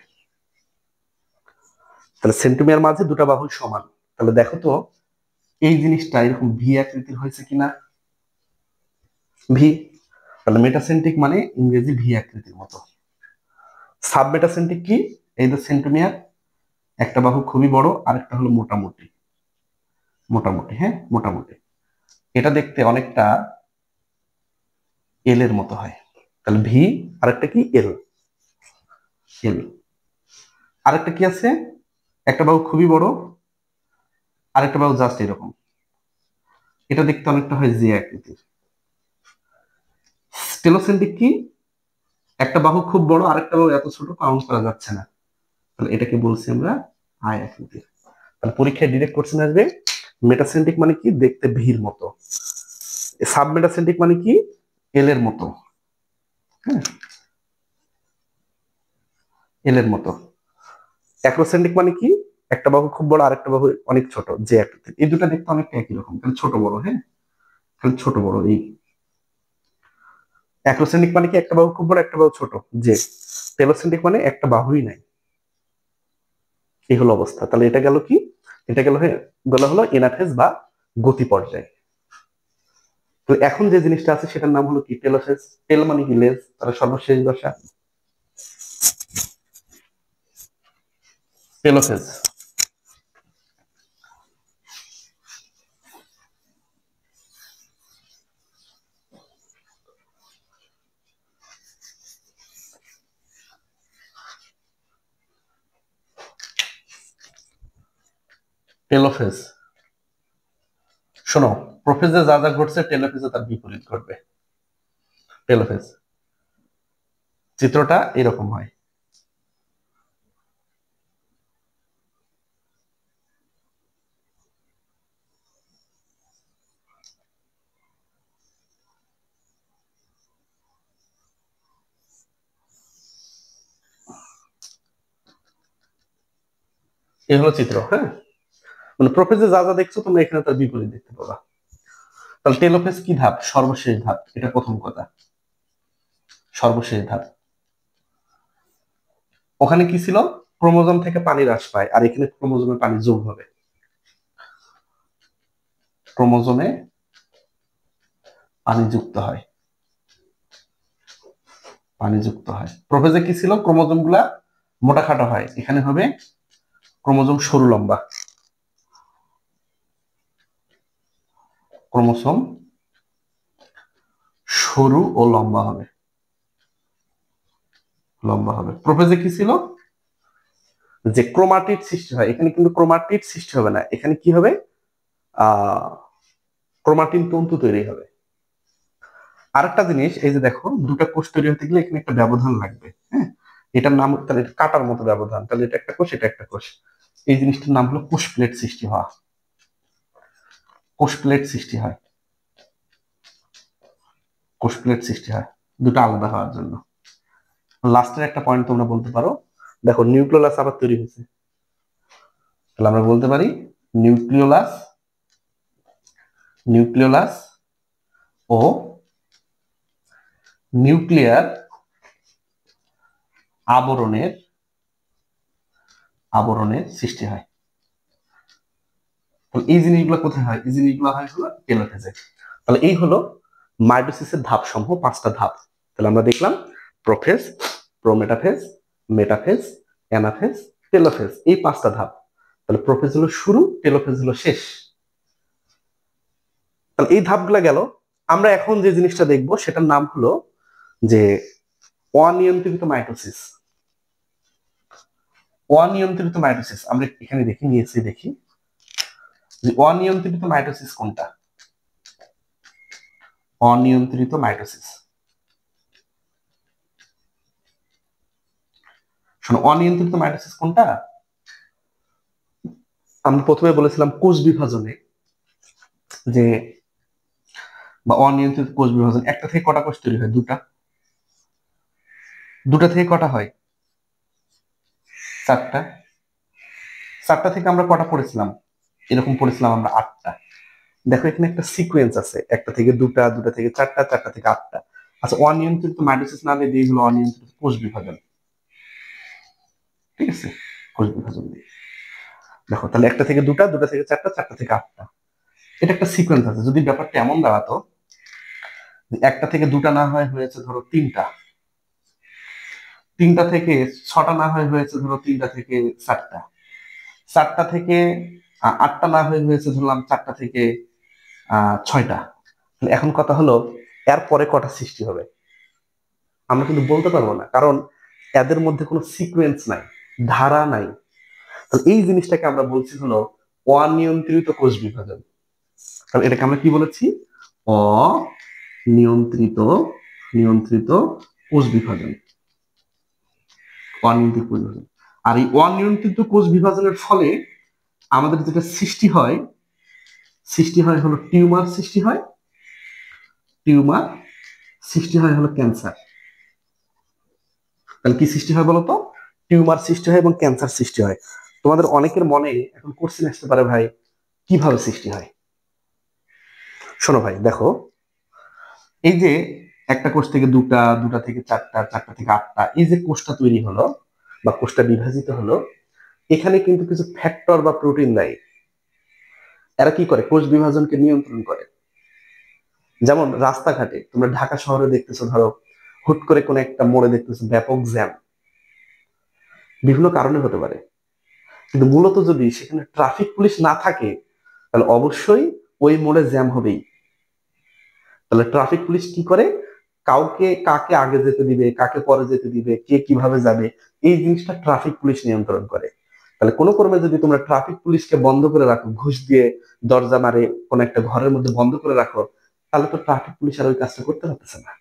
তাহলে সেন্টোমিয়ার মাঝে দুটা বাহু সমান। তাহলে দেখো তো এই জিনিসটা এরকম ভি আকৃতির হয়েছে কিনা, ভি। তাহলে মেটাসেন্ট্রিক মানে ইংরেজি ভি আকৃতির মতো। সাবমেটাসেন্ট্রিক কি? এই যে সেন্টোমিয়ার, একটা বাহু খুবই বড় আরেকটা হলো মোটামুটি, মোটামুটি, হ্যাঁ মোটামুটি, এটা দেখতে অনেকটা এল এর মতো হয়। তাহলে ভি, আরেকটা কি এল, এল। আরেকটা কি আছে, একটা বাহু খুবই বড় আরেকটা বাহু জাস্ট এরকম, এটা দেখতে অনেকটা হয় জে আকৃতির। স্টেলোসেন্ট্রিক কি? একটা বাহু খুব বড় আরেকটা বাহু এত ছোট কাউন্ট করা যাচ্ছে না, তাহলে এটাকে বলছি আমরা আই আকৃতির। তাহলে পরীক্ষায় ডিরেক্ট কোশ্চেন আসবে মেটাসেন্ট্রিক মানে কি? দেখতে ভির মতো। সাবমেটাসেন্ট্রিক মানে কি? এল এর মতো, হ্যাঁ এল এর মতো। অ্যাক্রোসেন্ট্রিক মানে কি? একটা বাহু খুব বড় আরেকটা বাহু অনেক ছোট, যে আকৃতির। এই দুটা দেখতে অনেকটা একই রকম, খালি ছোট বড়, হ্যাঁ খালি ছোট বড়। এই অ্যাক্রোসেন্ট্রিক মানে কি? একটা বাহু খুব বড় একটা বাহু ছোট, যে। টেলোসেন্ট্রিক মানে একটা বাহুই নাই, এই হলো অবস্থা। তাহলে এটা গেল কি? এটা গেল হলো এনাফেজ বা গতি পর্যায়। তো এখন যে জিনিসটা আছে সেটার নাম হলো কি? টেলোফেজ। টেল মানে কি? লেজ, তাহলে সর্বশেষ দশা টেলোফেজ। টেলোফেজ, শোনো, প্রোফেজে যা যা ঘটছে টেলোফেজে তার বিপরীত ঘটবে। টেলোফেজ চিত্রটা এরকম হয়। এই হলো চিত্র, হ্যাঁ মানে প্রোফেজে যা যা দেখছো তোমরা এখানে তার বিপরীত দেখতে পাবা। তাহলে টেলোফেজ কি ধাপ? সর্বশেষ ধাপ, এটা প্রথম কথা, সর্বশেষ ধাপ। ওখানে কি ছিল? ক্রোমোজোম থেকে পানি হ্রাস পায় আর এখানে ক্রোমোজোমে পানি যোগ হবে, ক্রোমোজোমে পানি যুক্ত হয়। পানিযুক্ত হয়। প্রোফেজে কি ছিল, ক্রোমোজোম গুলা মোটা খাটো হয়, এখানে হবে ক্রোমোজোম সরু লম্বা, ক্রোমোসোম সরু ও লম্বা হবে, লম্বা হবে। প্রোফেজে কি ছিল, যে ক্রোমাটিড সৃষ্টি হয়, এখানে কিন্তু ক্রোমাটিড সৃষ্টি হবে না, এখানে কি হবে, ক্রোমাটিন তন্তু তৈরি হবে। আরেকটা জিনিস, এই যে দেখো দুটা কোষ তৈরি হতে গেলে এখানে একটা ব্যবধান লাগবে, হ্যাঁ, এটার নাম তাহলে কাটার মতো ব্যবধান, তাহলে এটা একটা কোষ, এটা একটা কোষ, এই জিনিসটার নাম হলো কোষ প্লেট সৃষ্টি হওয়া, কোষ প্লেট সৃষ্টি হয়, কোষ প্লেট সৃষ্টি হয় দুটো আলাদা হওয়ার জন্য। লাস্টের একটা পয়েন্ট তোমরা বলতে পারো, দেখো নিউক্লিওলাস আবার তৈরি হয়েছে, তাহলে আমরা বলতে পারি নিউক্লিওলাস, নিউক্লিওলাস ও নিউক্লিয়ার আবরণের, আবরণের সৃষ্টি হয়। এই জিনিসগুলো কোথায় হয়, এই জিনিসগুলো হয় হলো টেলোফেজে। তাহলে এই হলো মাইটোসিসের ধাপ সমূহ, 5টা ধাপ। তাহলে আমরা দেখলাম prophase, prometaphase, metaphase, anaphase, telophase, এই 5টা ধাপ। তাহলে প্রোফেজ হলো শুরু, টেলোফেজ হলো শেষ। তাহলে এই ধাপগুলো গেল। আমরা এখন যে জিনিসটা দেখবো সেটার নাম হলো যে অনিয়ন্ত্রিত মাইটোসিস। অনিয়ন্ত্রিত মাইটোসিস আমরা এখানে দেখি, নিয়েছি দেখি যে অনিয়ন্ত্রিত মাইটোসিস কোনটা। অনিয়ন্ত্রিত মাইটোসিস, শোনো, অনিয়ন্ত্রিত মাইটোসিস কোনটা, আমরা প্রথমে বলেছিলাম কোষ বিভাজনে যে, বা অনিয়ন্ত্রিত কোষ বিভাজন, একটা থেকে কটা কোষ তৈরি হয়, দুটা, দুটা থেকে কটা হয়, চারটা, চারটা থেকে আমরা কটা পড়েছিলাম, এরকম পড়েছিলাম আমরা 8টা। দেখো এখানে একটা সিকোয়েন্স আছে, একটা থেকে দুটা, দুটা থেকে চারটা, চারটা থেকে 8টা। আচ্ছা, অনিয়ন্ত্রিত মাইটোসিস না দিয়ে হলো অনিয়ন্ত্রিত কোষ বিভাজন, ঠিক আছে, কোষ বিভাজন দিয়ে। দেখো তাহলে একটা থেকে দুটা, দুটা থেকে চারটা, চারটা থেকে 8টা, এটা একটা সিকোয়েন্স আছে। যদি ব্যাপারটা এমন দাঁড়াতো একটা থেকে দুটা না হয় হয়েছে ধরো 3টা, 3টা থেকে 6টা না হয় হয়েছে ধরো 3টা থেকে 4টা, 4টা থেকে 8টা না হয়ে হয়েছে ধরলাম 4টা থেকে 6টা। এখন কথা হলো এর পরে কটা সৃষ্টি হবে আমরা কিন্তু বলতে পারবো না, কারণ এদের মধ্যে কোনো সিকোয়েন্স নাই, ধারা নাই। তাহলে এই জিনিসটাকে আমরা বলছি হলো অনিয়ন্ত্রিত কোষ বিভাজন। তাহলে এটাকে আমরা কি বলেছি, অনিয়ন্ত্রিত, নিয়ন্ত্রিত কোষ বিভাজন, অনিয়ন্ত্রিত কোষ বিভাজন। আর এই অনিয়ন্ত্রিত কোষ বিভাজনের ফলে আমাদের যেটা সৃষ্টি হয়, সৃষ্টি হয় হলো টিউমার সৃষ্টি হয়, টিউমার সৃষ্টি হয় হলো ক্যান্সার। তাহলে কি সৃষ্টি হয় বলতো, টিউমার সৃষ্টি হয় এবং ক্যান্সার সৃষ্টি হয়। তোমাদের অনেকের মনে এখন কোশ্চেন আসতে পারে, ভাই কিভাবে সৃষ্টি হয়। শোনো ভাই, দেখো এই যে একটা কোষ থেকে দুটা, দুটা থেকে চারটা, চারটা থেকে 8টা, এই যে কোষটা তৈরি হলো বা কোষটা বিভাজিত হলো, এখানে কিন্তু কিছু ফ্যাক্টর বা প্রোটিন নাই, এরা কি করে, কোষ বিভাজনকে নিয়ন্ত্রণ করে। যেমন রাস্তাঘাটে তোমরা ঢাকা শহরে দেখতেছো, ধরো হুট করে কোন একটা মোড়ে দেখতেছো ব্যাপক জ্যাম, বিভিন্ন কারণে হতে পারে, কিন্তু মূলত যদি সেখানে ট্রাফিক পুলিশ না থাকে তাহলে অবশ্যই ওই মোড়ে জ্যাম হবেই। তাহলে ট্রাফিক পুলিশ কি করে, কাউকে কাকে আগে যেতে দিবে, কাকে পরে যেতে দিবে, কে কিভাবে যাবে, এই জিনিসটা ট্রাফিক পুলিশ নিয়ন্ত্রণ করে। তাহলে কোনো ক্রমে যদি তোমরা ট্রাফিক পুলিশকে বন্ধ করে রাখো, ঘুষ দিয়ে দরজা মারে কোন একটা ঘরের মধ্যে বন্ধ করে রাখো, তাহলে তো ট্রাফিক পুলিশ আর ওই কাজটা করতে পারতেছে না,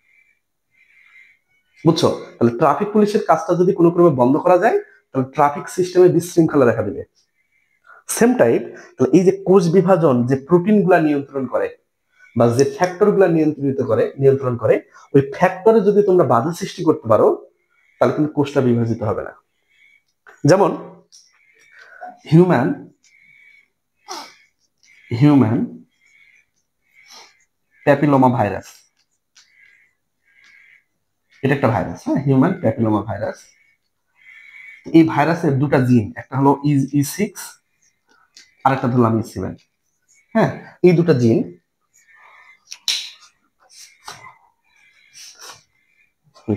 বুঝছো। তাহলে ট্রাফিক পুলিশের কাজটা যদি কোনো ক্রমে বন্ধ করা যায় তাহলে ট্রাফিক সিস্টেমে বিশৃঙ্খলা দেখা দিবে। সেম টাইপ, তাহলে এই যে কোষ বিভাজন যে প্রোটিন গুলা নিয়ন্ত্রণ করে বা যে ফ্যাক্টর গুলা নিয়ন্ত্রণ করে, ওই ফ্যাক্টরে যদি তোমরা বাধা সৃষ্টি করতে পারো তাহলে কিন্তু কোষটা বিভাজিত হবে না। যেমন হিউম্যান হিউম্যান প্যাপিলোমা ভাইরাস, এটা একটা ভাইরাস, হ্যাঁ, হিউম্যান প্যাপিলোমা ভাইরাস। এই ভাইরাসের দুটা জিন, একটা হলো E6 আর একটা ধরলাম E7, হ্যাঁ, এই দুটা জিন,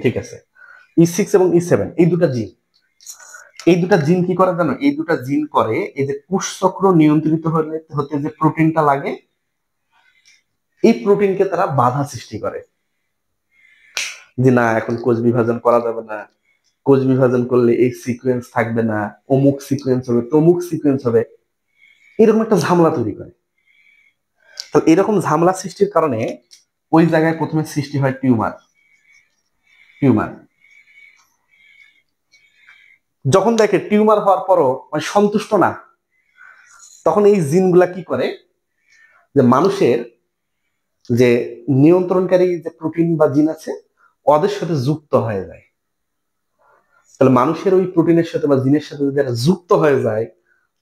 ঠিক আছে, E6 এবং E7 এই দুটা জিন কি করে জানো? এই দুটা জিন করে এই যে কোষচক্র নিয়ন্ত্রিত হতে যে প্রোটিনটা লাগে, এই প্রোটিনকে তারা বাধা সৃষ্টি করে, যে না এখন কোষ বিভাজন করা যাবে না, কোষ বিভাজন করলে এই সিকোয়েন্স থাকবে না, অমুক সিকোয়েন্স হবে, তমুক সিকোয়েন্স হবে, এরকম একটা ঝামেলা তৈরি করে। তো এরকম ঝামেলা সৃষ্টির কারণে ওই জায়গায় প্রথমে সৃষ্টি হয় টিউমার। যখন দেখে টিউমার হওয়ার পরও মানে সন্তুষ্ট না, তখন এই জিনগুলা কি করে, যে মানুষের যে নিয়ন্ত্রণকারী যে প্রোটিন বা জিন আছে ওদের সাথে যুক্ত হয়ে যায়। তাহলে মানুষের ওই প্রোটিনের সাথে বা জিনের সাথে যদি এরা যুক্ত হয়ে যায়,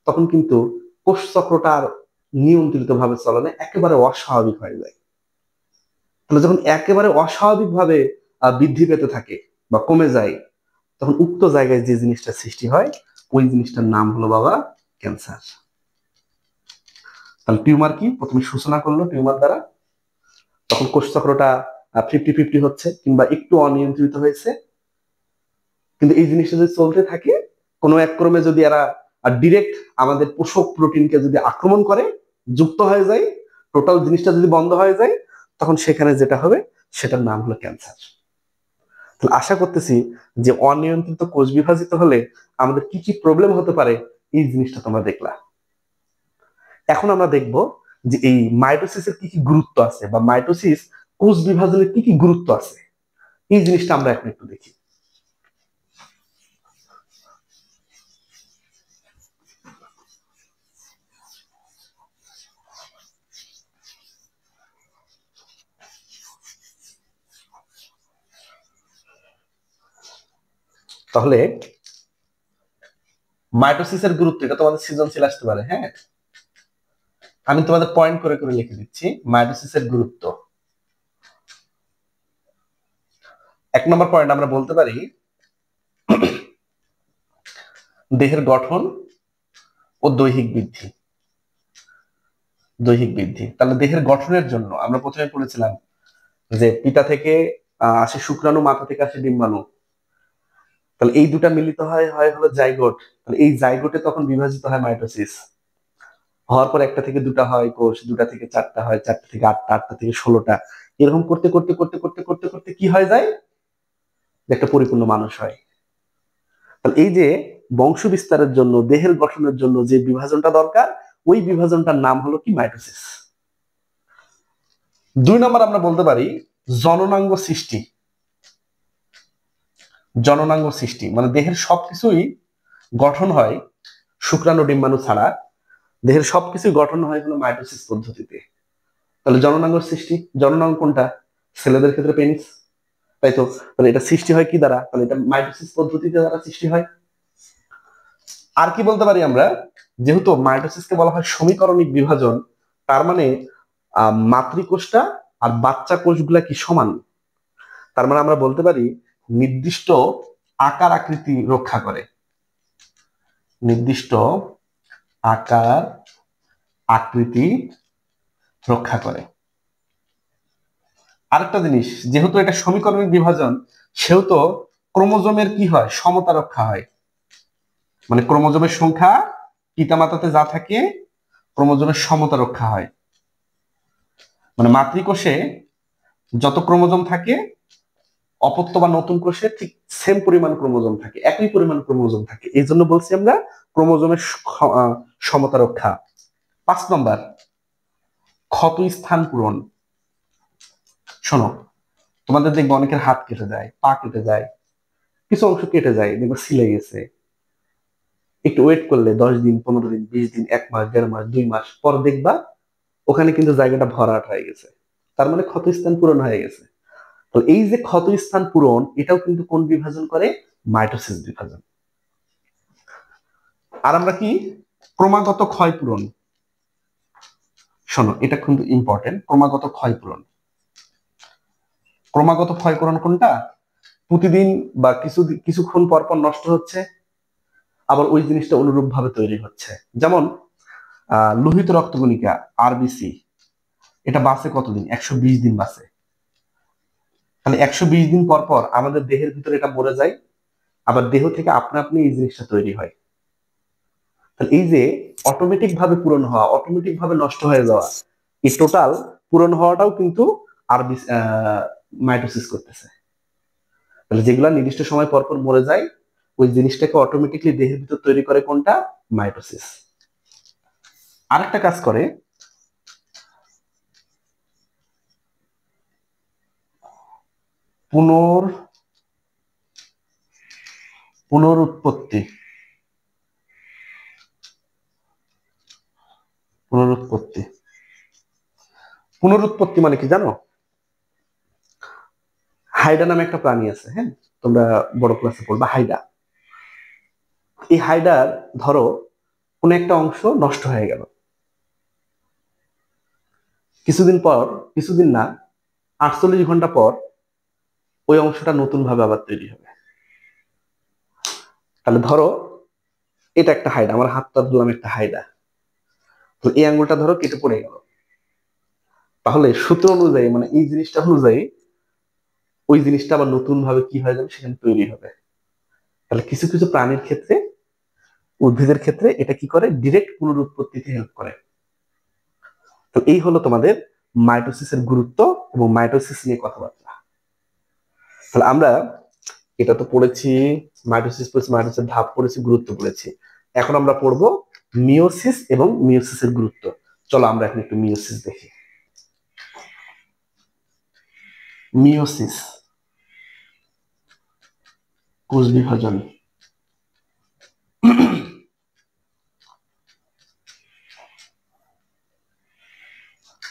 তখন কিন্তু কোষ চক্রটা আর নিয়ন্ত্রিত ভাবে চলে না, একেবারে অস্বাভাবিক হয়ে যায়। তাহলে যখন একেবারে অস্বাভাবিক ভাবে বৃদ্ধি পেতে থাকে বা কমে যায়, তখন উক্ত জায়গায় যে জিনিসটা সৃষ্টি হয় ওই জিনিসটার নাম হলো বাবা ক্যান্সার। তাহলে টিউমার কি? প্রথমে সূচনা করলো টিউমার দ্বারা, তখন কোষ চক্রটা 50-50 হচ্ছে কিংবা একটু অনিয়ন্ত্রিত হয়েছে, কিন্তু এই জিনিসটা যদি চলতে থাকে, কোনো এক ক্রমে যদি এরা ডিরেক্ট আমাদের পোষক প্রোটিনকে যদি আক্রমণ করে, যুক্ত হয়ে যায়, টোটাল জিনিসটা যদি বন্ধ হয়ে যায়, তখন সেখানে যেটা হবে সেটার নাম হলো ক্যান্সার। তাহলে আশা করতেছি যে অনিয়ন্ত্রিত কোষ বিভাজিত হলে আমাদের কি কি প্রবলেম হতে পারে এই জিনিসটা তোমরা দেখলা। এখন আমরা দেখব যে এই মাইটোসিসের কি কি গুরুত্ব আছে, বা মাইটোসিস কোষ বিভাজনের কি কি গুরুত্ব আছে, এই জিনিসটা আমরা এখন একটু দেখি। তাহলে মাইটোসিসের গুরুত্ব, এটা তোমাদের সৃজনশীল আসতে পারে। হ্যাঁ, আমি তোমাদের পয়েন্ট করে করে লিখে দিচ্ছি মাইটোসিসের গুরুত্ব। 1 নম্বর পয়েন্ট আমরা বলতে পারি দেহের গঠন ও দৈহিক বৃদ্ধি। তাহলে দেহের গঠনের জন্য আমরা প্রথমে পড়েছিলাম যে পিতা থেকে আসে শুক্রাণু, মাথা থেকে আসে ডিম্বাণু, তাহলে এই দুটা মিলিত হয় হলো জাইগোট। তাহলে এই জাইগোটে তখন বিভাজিত হয় মাইটোসিস, হওয়ার পর 1টা থেকে 2টা হয় কোষ, 2টা থেকে 4টা হয়, 4টা থেকে 8টা, 8টা থেকে 16টা, এরকম করতে করতে করতে করতে করতে করতে কি হয়ে যায়, একটা পরিপূর্ণ মানুষ হয়। তাহলে এই যে বংশ বিস্তারের জন্য, দেহের গঠনের জন্য যে বিভাজনটা দরকার, ওই বিভাজনটার নাম হলো কি মাইটোসিস। 2 নম্বর আমরা বলতে পারি জননাঙ্গ সৃষ্টি। মানে দেহের সবকিছুই গঠন হয় শুক্রাণু ডিম্বাণু ছাড়া, দেহের সবকিছুই গঠন হয় হলো মাইটোসিস পদ্ধতিতে। তাহলে জননাঙ্গ সৃষ্টি, জননাঙ্গ কোনটা? ছেলেদের ক্ষেত্রে পেনিস, তাই তো? তাহলে এটা সৃষ্টি হয় কি দ্বারা? তাহলে এটা মাইটোসিস পদ্ধতিতে দ্বারা সৃষ্টি হয়। আর কি বলতে পারি আমরা, যেহেতু মাইটোসিসকে বলা হয় সমীকরণিক বিভাজন, তার মানে মাতৃকোষটা আর বাচ্চা কোষগুলা কি সমান। তার মানে আমরা বলতে পারি নির্দিষ্ট আকার আকৃতি রক্ষা করে, নির্দিষ্ট আকার আকৃতি রক্ষা করে। আরেকটা জিনিস, যেহেতু এটা সমীকরণিক বিভাজন, সেহেতু ক্রোমোজোমের কি হয়, সমতা রক্ষা হয়। মানে ক্রোমোজোমের সংখ্যা পিতামাতাতে যা থাকে, ক্রোমোজোমের সমতা রক্ষা হয়। মানে মাতৃকোষে যত ক্রোমোজোম থাকে, অপত্য বা নতুন কোষে ঠিক সেম পরিমাণ ক্রোমোজোম থাকে, একই পরিমাণ ক্রোমোজোম থাকে। এই জন্য বলছি আমরা ক্রোমোজোমের সমতা রক্ষা। 5 নম্বর ক্ষত স্থান পূরণ। শোনো, তোমাদের দেখবে অনেকের হাত কেটে যায়, পা কেটে যায়, কিছু অংশ কেটে যায়, দেখবে ছিলে গেছে, একটু ওয়েট করলে 10 দিন, 15 দিন, 20 দিন, 1 মাস, 1.5 মাস, 2 মাস পর দেখবা ওখানে কিন্তু জায়গাটা ভরাট হয়ে গেছে। তার মানে ক্ষতস্থান পূরণ হয়ে গেছে। তো এই যে ক্ষতস্থান পূরণ, এটাও কিন্তু কোন বিভাজন করে? মাইটোসিস বিভাজন। আর আমরা কি ক্রমাগত ক্ষয় পূরণ। শোনো, এটা কিন্তু ইম্পর্টেন্ট, ক্রমাগত ক্ষয় পূরণ। ক্রমাগত ক্ষয় পূরণ কোনটা? প্রতিদিন বা কিছুক্ষণ পর পর নষ্ট হচ্ছে, আবার ওই জিনিসটা অনুরূপ ভাবে তৈরি হচ্ছে। যেমন লোহিত রক্তকণিকা, আরবিসি, এটা বাঁচে কতদিন? 120 দিন বাঁচে। তাহলে 120 দিন পর পর আমাদের দেহের ভিতরে এটা মরে যায়, আবার দেহ থেকে আপনা আপনি এই জিনিসটা তৈরি হয়। তাহলে এই যে অটোমেটিক ভাবে পূরণ হওয়া, অটোমেটিক ভাবে নষ্ট হয়ে যাওয়া, এই টোটাল পূরণ হওয়াটাও কিন্তু আরবি মাইটোসিস করতেছে। তাহলে যেগুলা নির্দিষ্ট সময় পর পর মরে যায়, ওই জিনিসটাকে অটোমেটিকলি দেহের ভিতর তৈরি করে কোনটা? মাইটোসিস। আরেকটা কাজ করে, পুনরুৎপত্তি। পুনরুৎপত্তি পুনরুৎপত্তি মানে কি জানো? হাইডা নামে একটা প্রাণী আছে, হ্যাঁ, তোমরা বড় ক্লাসে পড়বা হাইডা। এই হাইডার ধরো কোন একটা অংশ নষ্ট হয়ে গেল, কিছুদিন পর, কিছুদিন না 48 ঘন্টা পর ওই অংশটা নতুন ভাবে আবার তৈরি হবে। তাহলে ধরো এটা একটা হাইডা, আমার হাতটা ধরলাম একটা হাইডা, তো এই আঙ্গুলটা ধরো কেটে পড়ে গেল, তাহলে সূত্র অনুযায়ী মানে এই জিনিসটা অনুযায়ী ওই জিনিসটা আবার নতুন ভাবে কি হয়ে যাবে, সেখানে তৈরি হবে। তাহলে কিছু কিছু প্রাণীর ক্ষেত্রে, উদ্ভিদের ক্ষেত্রে এটা কি করে? ডিরেক্ট পুনরুৎপত্তিতে হেল্প করে। তো এই হলো তোমাদের মাইটোসিসের গুরুত্ব এবং মাইটোসিস নিয়ে কথাবার্তা। তাহলে আমরা এটা তো পড়েছি, মাইটোসিস পড়েছি, মাইটোসিসের ধাপ পড়েছি, গুরুত্ব পড়েছি। এখন আমরা পড়বো মিওসিস এবং মিওসিসের গুরুত্ব। চলো আমরা এখন একটু মিওসিস দেখি। মিওসিস, কোষ বিভাজন।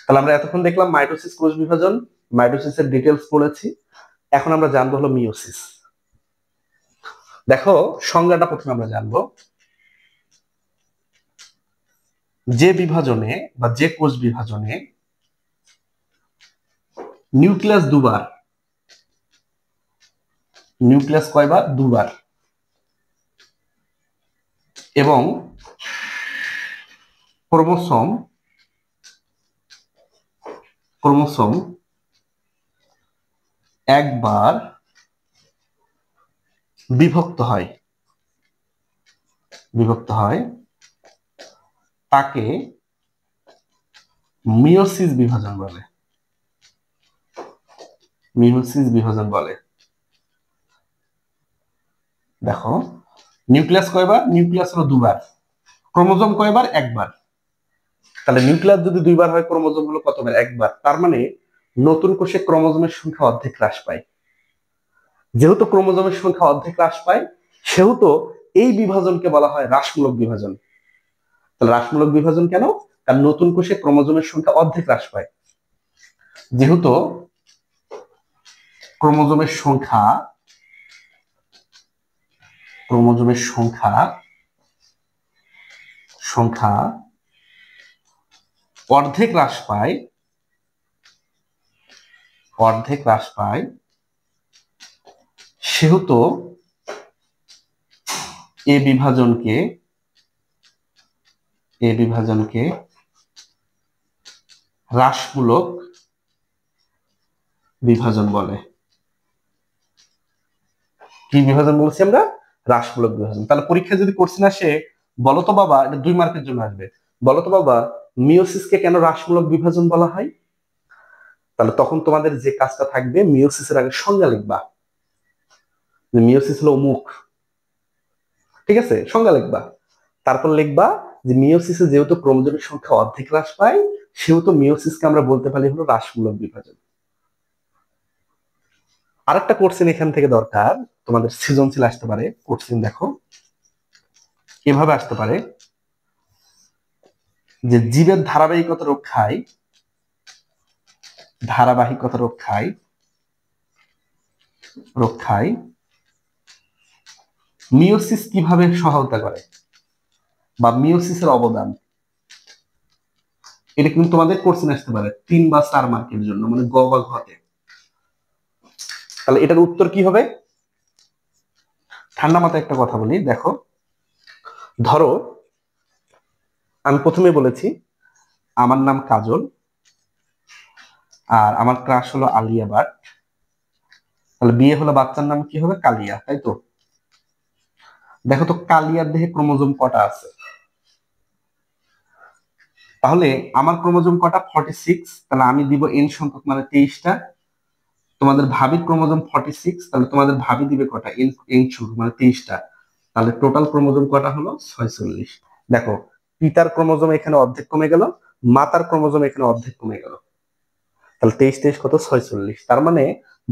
তাহলে আমরা এতক্ষণ দেখলাম মাইটোসিস, কোষ বিভাজন, মাইটোসিসের ডিটেলস পড়েছি। এখন আমরা জানবো হলো মিওসিস। দেখো সংজ্ঞাটা প্রথমে আমরা জানবো। যে বিভাজনে বা যে কোষ বিভাজনে নিউক্লিয়াস দুবার, নিউক্লিয়াস কয়বার? দুবার, এবং ক্রোমোসোম, ক্রোমোসোম একবার বিভক্ত হয়, বিভক্ত হয়, তাকে মিওসিস বিভাজন বলে। মিওসিস বিভাজন বলে। দেখো নিউক্লিয়াস কয়বার? নিউক্লিয়াস হলো দুবার। ক্রোমোজোম কয়বার? একবার। তাহলে নিউক্লিয়াস যদি দুইবার হয়, ক্রোমোজোম হলো কতবার? একবার। তার মানে নতুন কোষে ক্রোমোজোমের সংখ্যা অর্ধেক হ্রাস পায়। যেহেতু ক্রোমোজোমের সংখ্যা অর্ধেক হ্রাস পায়, সেহেতু এই বিভাজনকে বলা হয় হ্রাসমূলক বিভাজন। তাহলে হ্রাসমূলক বিভাজন কেন? কারণ নতুন কোষে ক্রোমোজোমের সংখ্যা অর্ধেক হ্রাস পায়। যেহেতু ক্রোমোজোমের সংখ্যা, ক্রোমোজোমের সংখ্যা সংখ্যা অর্ধেক হ্রাস পায়, অর্ধেক হ্রাস পায়, সেহেতু এ বিভাজনকে, এ বিভাজনকে হ্রাসমূলক বিভাজন বলে। কি বিভাজন বলছি আমরা? হ্রাসমূলক বিভাজন। তাহলে পরীক্ষায় যদি কোশ্চেন আসে, বলো তো বাবা, এটা 2 মার্কের জন্য আসবে, বলো তো বাবা মিওসিসকে কেন হ্রাসমূলক বিভাজন বলা হয়? তাহলে তখন তোমাদের যে কাজটা থাকবে, মিওসিসের আগে সংজ্ঞা লিখবা, যে মিওসিস হলো অমুক, ঠিক আছে? সংজ্ঞা লিখবা, তারপর লিখবা যে মিওসিসে যেহেতু ক্রোমোজোমের সংখ্যা অর্ধেক হ্রাস পায়, সেহেতু মিওসিসকে আমরা বলতে পারি হলো হ্রাসমূলক বিভাজন। আরেকটা কোশ্চেন এখান থেকে দরকার, তোমাদের সৃজনশীল আসতে পারে কোশ্চেন, দেখো এভাবে আসতে পারে যে জীবের ধারাবাহিকতা রক্ষায়, ধারাবাহিকতা রক্ষায়, রক্ষায় মিওসিস কিভাবে সহায়তা করে, বা মিওসিসের অবদান। এটা কিন্তু তোমাদের কোশ্চেন আসতে পারে 3 বা 4 মার্কের জন্য, মানে গ বা ঘতে। তাহলে এটার উত্তর কি হবে? ঠান্ডা মাথায় একটা কথা বলি, দেখো ধরো আমি প্রথমে বলেছি আমার নাম কাজল আর আমার ক্রাশ হলো আলিয়া ভাট, তাহলে বিয়ে হলো বাচ্চার নাম কি হবে? কালিয়া, তাই তো? দেখো তো কালিয়ার দেহে ক্রোমোজোম কটা আছে? তাহলে আমার ক্রোমোজোম কটা? 46। তাহলে আমি দিব এন সংখ্যক মানে 23টা। তোমাদের ভাবির ক্রোমোজোম 46, তাহলে তোমাদের ভাবি দিবে কটা? এন এন সংখ্যক মানে 23টা। তাহলে টোটাল ক্রোমোজোম কটা হলো? 46। দেখো পিতার ক্রোমোজোম এখানে অর্ধেক কমে গেল, মাতার ক্রোমোজোম এখানে অর্ধেক কমে গেল। তাহলে 23 23 কত? 46। তার মানে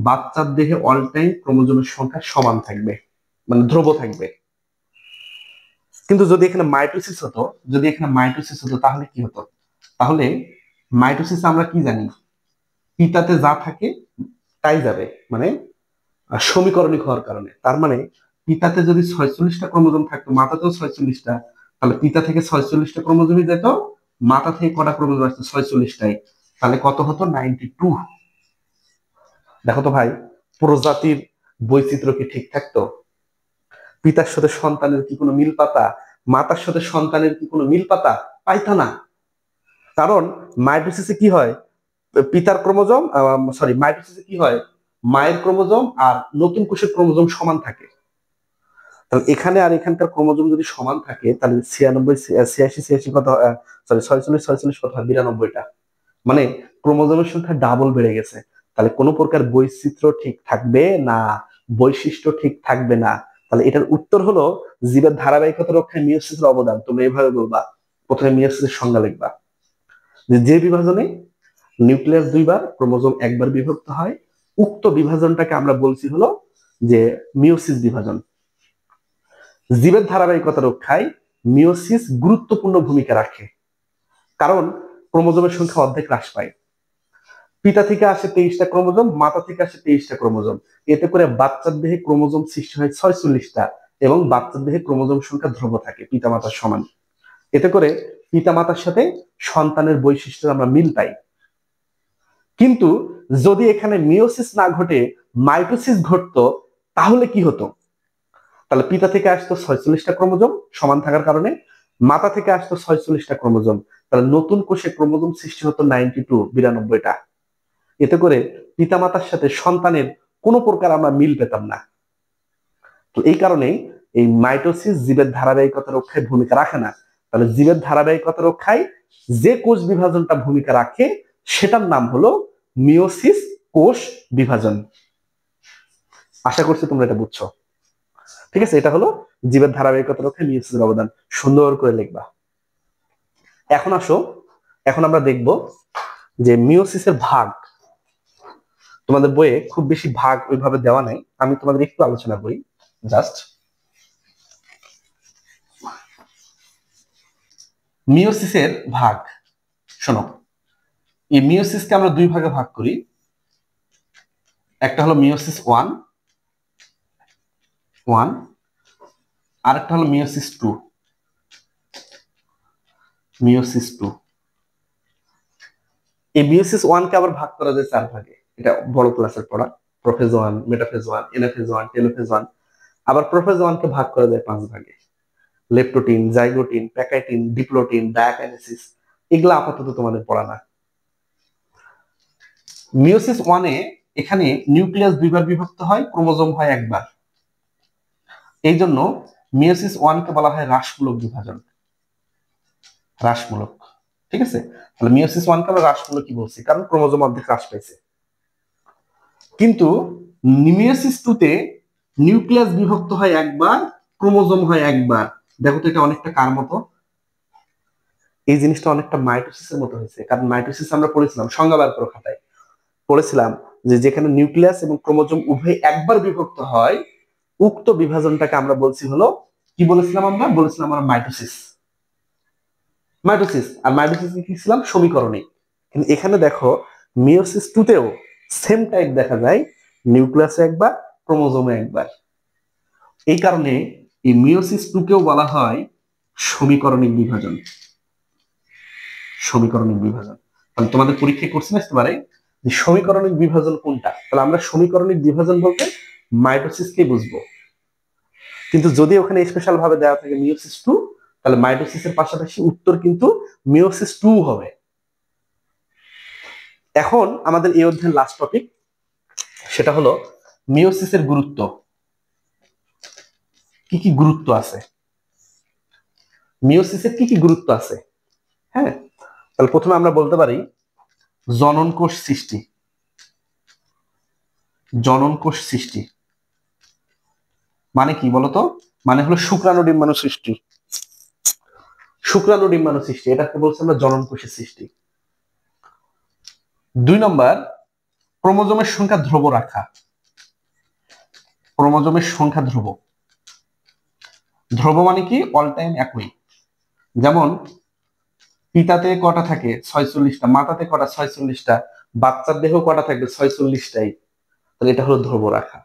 বাচ্চার দেহে অল টাইম ক্রোমোজোমের সংখ্যা সমান থাকবে, মানে ধ্রুব থাকবে। কিন্তু যদি এখানে মাইটোসিস হতো, যদি এখানে মাইটোসিস হতো তাহলে কি হতো? তাহলে মাইটোসিস আমরা কি জানি? পিতাতে যা থাকে তাই যাবে, মানে সমীকরণিক হওয়ার কারণে। তার মানে পিতাতে যদি 46টা ক্রোমোজোম থাকতো, মাতাতেও 46টা, তাহলে পিতা থেকে 46টা ক্রোমোজোমই যেত, মাতা থেকে কটা ক্রোমোজোম আসতো? 46টাই। তাহলে কত হতো? 92। দেখো তো ভাই, প্রজাতির বৈচিত্র্য কি ঠিক থাকতো? পিতার সাথে সন্তানের কি কোনো মিল পাতা? মাতার সাথে সন্তানের কি কোনো মিল পাতা? পাইতো না। কারণ মাইটোসিসে কি হয়? পিতার ক্রোমোজোম, সরি, মাইটোসিসে কি হয়? মায়ের ক্রোমোজোম আর নতুন কোষের ক্রোমোজোম সমান থাকে। তাহলে এখানে আর এখানকার ক্রোমোজোম যদি সমান থাকে, তাহলে 96 86 86 কত, সরি 46 46 কত হয়? 92টা। মানে ক্রোমোজোমের সংখ্যা ডাবল বেড়ে গেছে। তাহলে কোনো প্রকার বৈচিত্র্য ঠিক থাকবে না, বৈশিষ্ট্য ঠিক থাকবে না। তাহলে এটার উত্তর হলো জীবের ধারাবাহিকতা রক্ষায় মিয়োসিসের অবদান। তোমরা এইভাবে বলবা, প্রথমে মিয়োসিসের সংজ্ঞা লিখবা যে বিভাজনে নিউক্লিয়াস দুইবার, ক্রোমোজোম একবার বিভক্ত হয়, উক্ত বিভাজনটাকে আমরা বলছি হলো যে মিয়োসিস বিভাজন। জীবের ধারাবাহিকতা রক্ষায় মিয়োসিস গুরুত্বপূর্ণ ভূমিকা রাখে, কারণ ক্রোমোজোমের সংখ্যা অর্ধেক হ্রাস পায়। পিতা থেকে আসে 23টা ক্রোমোজোম, মাতা থেকে আসে 23টা ক্রোমোজোম। এতে করে বাচ্চার দেহে ক্রোমোজোম সৃষ্টি হয় 46টা, এবং বাচ্চার দেহে ক্রোমোজোম সংখ্যা ধ্রুব থাকে, পিতা মাতার সমান। এতে করে পিতা মাতার সাথে সন্তানের বৈশিষ্ট্যের আমরা মিল পাই। কিন্তু যদি এখানে মিয়োসিস না ঘটে, মাইটোসিস ঘটতো, তাহলে কি হতো? তাহলে পিতা থেকে আসতো 46টা ক্রোমোজোম সমান থাকার কারণে, মাতা থেকে আসতো 46টা ক্রোমোজোম, তাহলে নতুন কোষে ক্রোমোজোম সৃষ্টি হতো 92টা। এতে করে পিতা মাতার সাথে সন্তানের কোনো প্রকার আমরা মিল পেতাম না। তো এই কারণেই এই মাইটোসিস জীবের ধারাবাহিকতা রক্ষায় ভূমিকা রাখে না। তাহলে জীবের ধারাবাহিকতা রক্ষায় যে কোষ বিভাজনটা ভূমিকা রাখে সেটার নাম হলো মিয়োসিস কোষ বিভাজন। আশা করছি তোমরা এটা বুঝছো। ঠিক আছে, এটা হলো জীবের ধারাবাহিকতা রক্ষায় মিয়োসিসের অবদান। সুন্দর করে লিখবা। এখন আসো, এখন আমরা দেখব যে মিয়োসিসের ভাগ। তোমাদের বইয়ে খুব বেশি ভাগ ওইভাবে দেওয়া নাই, আমি তোমাদের একটু আলোচনা করি জাস্ট। মিয়োসিসের ভাগ শোনো, এই মিয়োসিসকে আমরা দুই ভাগে ভাগ করি। একটা হলো মিয়োসিস ওয়ান ওয়ান, আর একটা হলো মিয়োসিস টু। মিয়োসিস টু, এই মিয়োসিস ওয়ানকে আবার ভাগ করা যায় চার ভাগে। এটা বড় ক্লাসের পড়া, prophase one, metaphase one, anaphase one, telophase one. আবার প্রোফেজ ওয়ানকে ভাগ করা যায় পাঁচ ভাগে: leptotene, zygotene, pachytene, diplotene, diakinesis. এগুলো আপাতত তোমাদের পড়া না। মিয়োসিস ওয়ানে এখানে নিউক্লিয়াস দুইবার বিভক্ত হয়, ক্রোমোজোম হয় একবার। এই জন্য মিয়োসিস ওয়ানকে বলা হয় হ্রাসমূলক বিভাজন। হ্রাসমূলক, ঠিক আছে। তাহলে মিয়োসিস ওয়ানকে আমরা হ্রাসমূলক কি বলছি? কারণ ক্রোমোজোম অর্ধেক হ্রাস পাইছে। কিন্তু মিয়োসিস টুতে নিউক্লিয়াস বিভক্ত হয় একবার, ক্রোমোজোম হয় একবার। দেখো তো এটা অনেকটা কার মতো? এই জিনিসটা অনেকটা মাইটোসিসের মতো হয়েছে। কারণ মাইটোসিস আমরা পড়েছিলাম সংজ্ঞা বার করো খাতায়, পড়েছিলাম যে যেখানে নিউক্লিয়াস এবং ক্রোমোজোম উভয় একবার বিভক্ত হয়, উক্ত বিভাজনটাকে আমরা বলছি হলো, কি বলেছিলাম আমরা? বলেছিলাম আমরা মাইটোসিস। মাইটোসিস আর মাইটোসিস কি ছিলাম? সমীকরণিক। কিন্তু এখানে দেখো মিয়োসিস টুতেও সেম টাইপ দেখা যায়, নিউক্লিয়াসে একবার, ক্রোমোজোমে একবার। এই কারণে এই মিয়োসিস টুকেও বলা হয় সমীকরণিক বিভাজন। সমীকরণিক বিভাজন। তাহলে তোমাদের পরীক্ষায় কোশ্চেন আসতে পারে যে সমীকরণিক বিভাজন কোনটা? তাহলে আমরা সমীকরণিক বিভাজন বলতে মাইটোসিসকে বুঝবো। কিন্তু যদি ওখানে স্পেশাল ভাবে দেওয়া থাকে মিয়োসিস টু, তাহলে মাইটোসিসের পাশাপাশি উত্তর কিন্তু মিয়োসিস টু হবে। এখন আমাদের এই অধ্যায়ের লাস্ট টপিক, সেটা হলো মিওসিসের গুরুত্ব, কি কি গুরুত্ব আছে, মিওসিসের কি কি গুরুত্ব আছে। হ্যাঁ, তাহলে প্রথমে আমরা বলতে পারি জনন কোষ সৃষ্টি। জনন কোষ সৃষ্টি মানে কি বলতো? মানে হলো শুক্রাণু ডিম্বাণু সৃষ্টি। শুক্রাণু ডিম্বাণু সৃষ্টি, এটাকে বলছি আমরা জনন কোষের সৃষ্টি। 2 নম্বর, ক্রোমোজোমের সংখ্যা ধ্রুব রাখা। ক্রোমোজোমের সংখ্যা ধ্রুব, ধ্রুব মানে কি অল টাইম একই। যেমন পিতাতে কটা থাকে 46টা, মাতাতে কটা 46টা, বাচ্চার দেহ কটা থাকবে 46টাই। তাহলে এটা হলো ধ্রুব রাখা।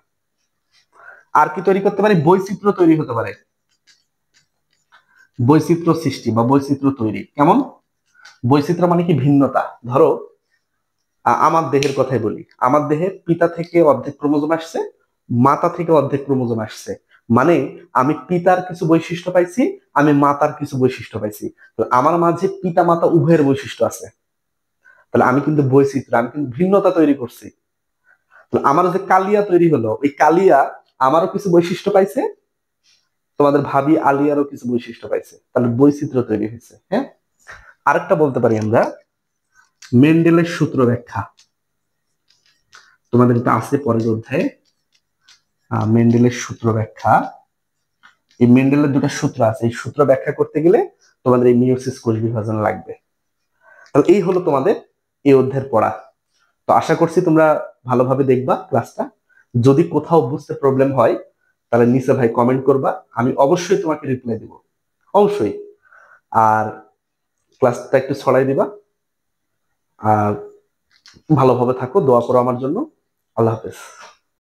আর কি তৈরি করতে পারি? বৈচিত্র্য তৈরি হতে পারে, বৈচিত্র্য সৃষ্টি বা বৈচিত্র্য তৈরি। কেমন বৈচিত্র্য? মানে কি ভিন্নতা। ধরো আমার দেহের কথাই বলি, আমার দেহে পিতা থেকে অর্ধেক ক্রোমোজোম আসছে, মাতা থেকে অর্ধেক ক্রোমোজোম আসছে। মানে আমি পিতার কিছু বৈশিষ্ট্য পাইছি, আমি মাতার কিছু বৈশিষ্ট্য পাইছি। তো আমার মাঝে পিতা মাতা উভয়ের বৈশিষ্ট্য আছে। তাহলে আমি কিন্তু বৈচিত্র্য, আমি কিন্তু ভিন্নতা তৈরি করছি। তো আমার যে কালিয়া তৈরি হলো, এই কালিয়া আমারও কিছু বৈশিষ্ট্য পাইছে, তোমাদের ভাবি আলিয়ারও কিছু বৈশিষ্ট্য পাইছে। তাহলে বৈচিত্র্য তৈরি হয়েছে। হ্যাঁ, আরেকটা বলতে পারি আমরা মেন্ডেলের সূত্র ব্যাখ্যা। তোমাদের এটা আছে পরের অধ্যায়ে, মেন্ডেলের সূত্র ব্যাখ্যা। এই মেন্ডেলের দুটো সূত্র আছে, এই সূত্র ব্যাখ্যা করতে গেলে তোমাদের এই মিওসিস কোষ বিভাজন লাগবে। তাহলে এই হলো তোমাদের এই অধ্যায়ের পড়া। তো আশা করছি তোমরা ভালোভাবে দেখবা ক্লাসটা। যদি কোথাও বুঝতে প্রবলেম হয় তাহলে নিচে ভাই কমেন্ট করবা, আমি অবশ্যই তোমাকে রিপ্লাই দিব, অবশ্যই। আর ক্লাসটা একটু ছড়াই দিবা। আর ভালোভাবে থাকো, দোয়া করো আমার জন্য। আল্লাহ হাফেজ।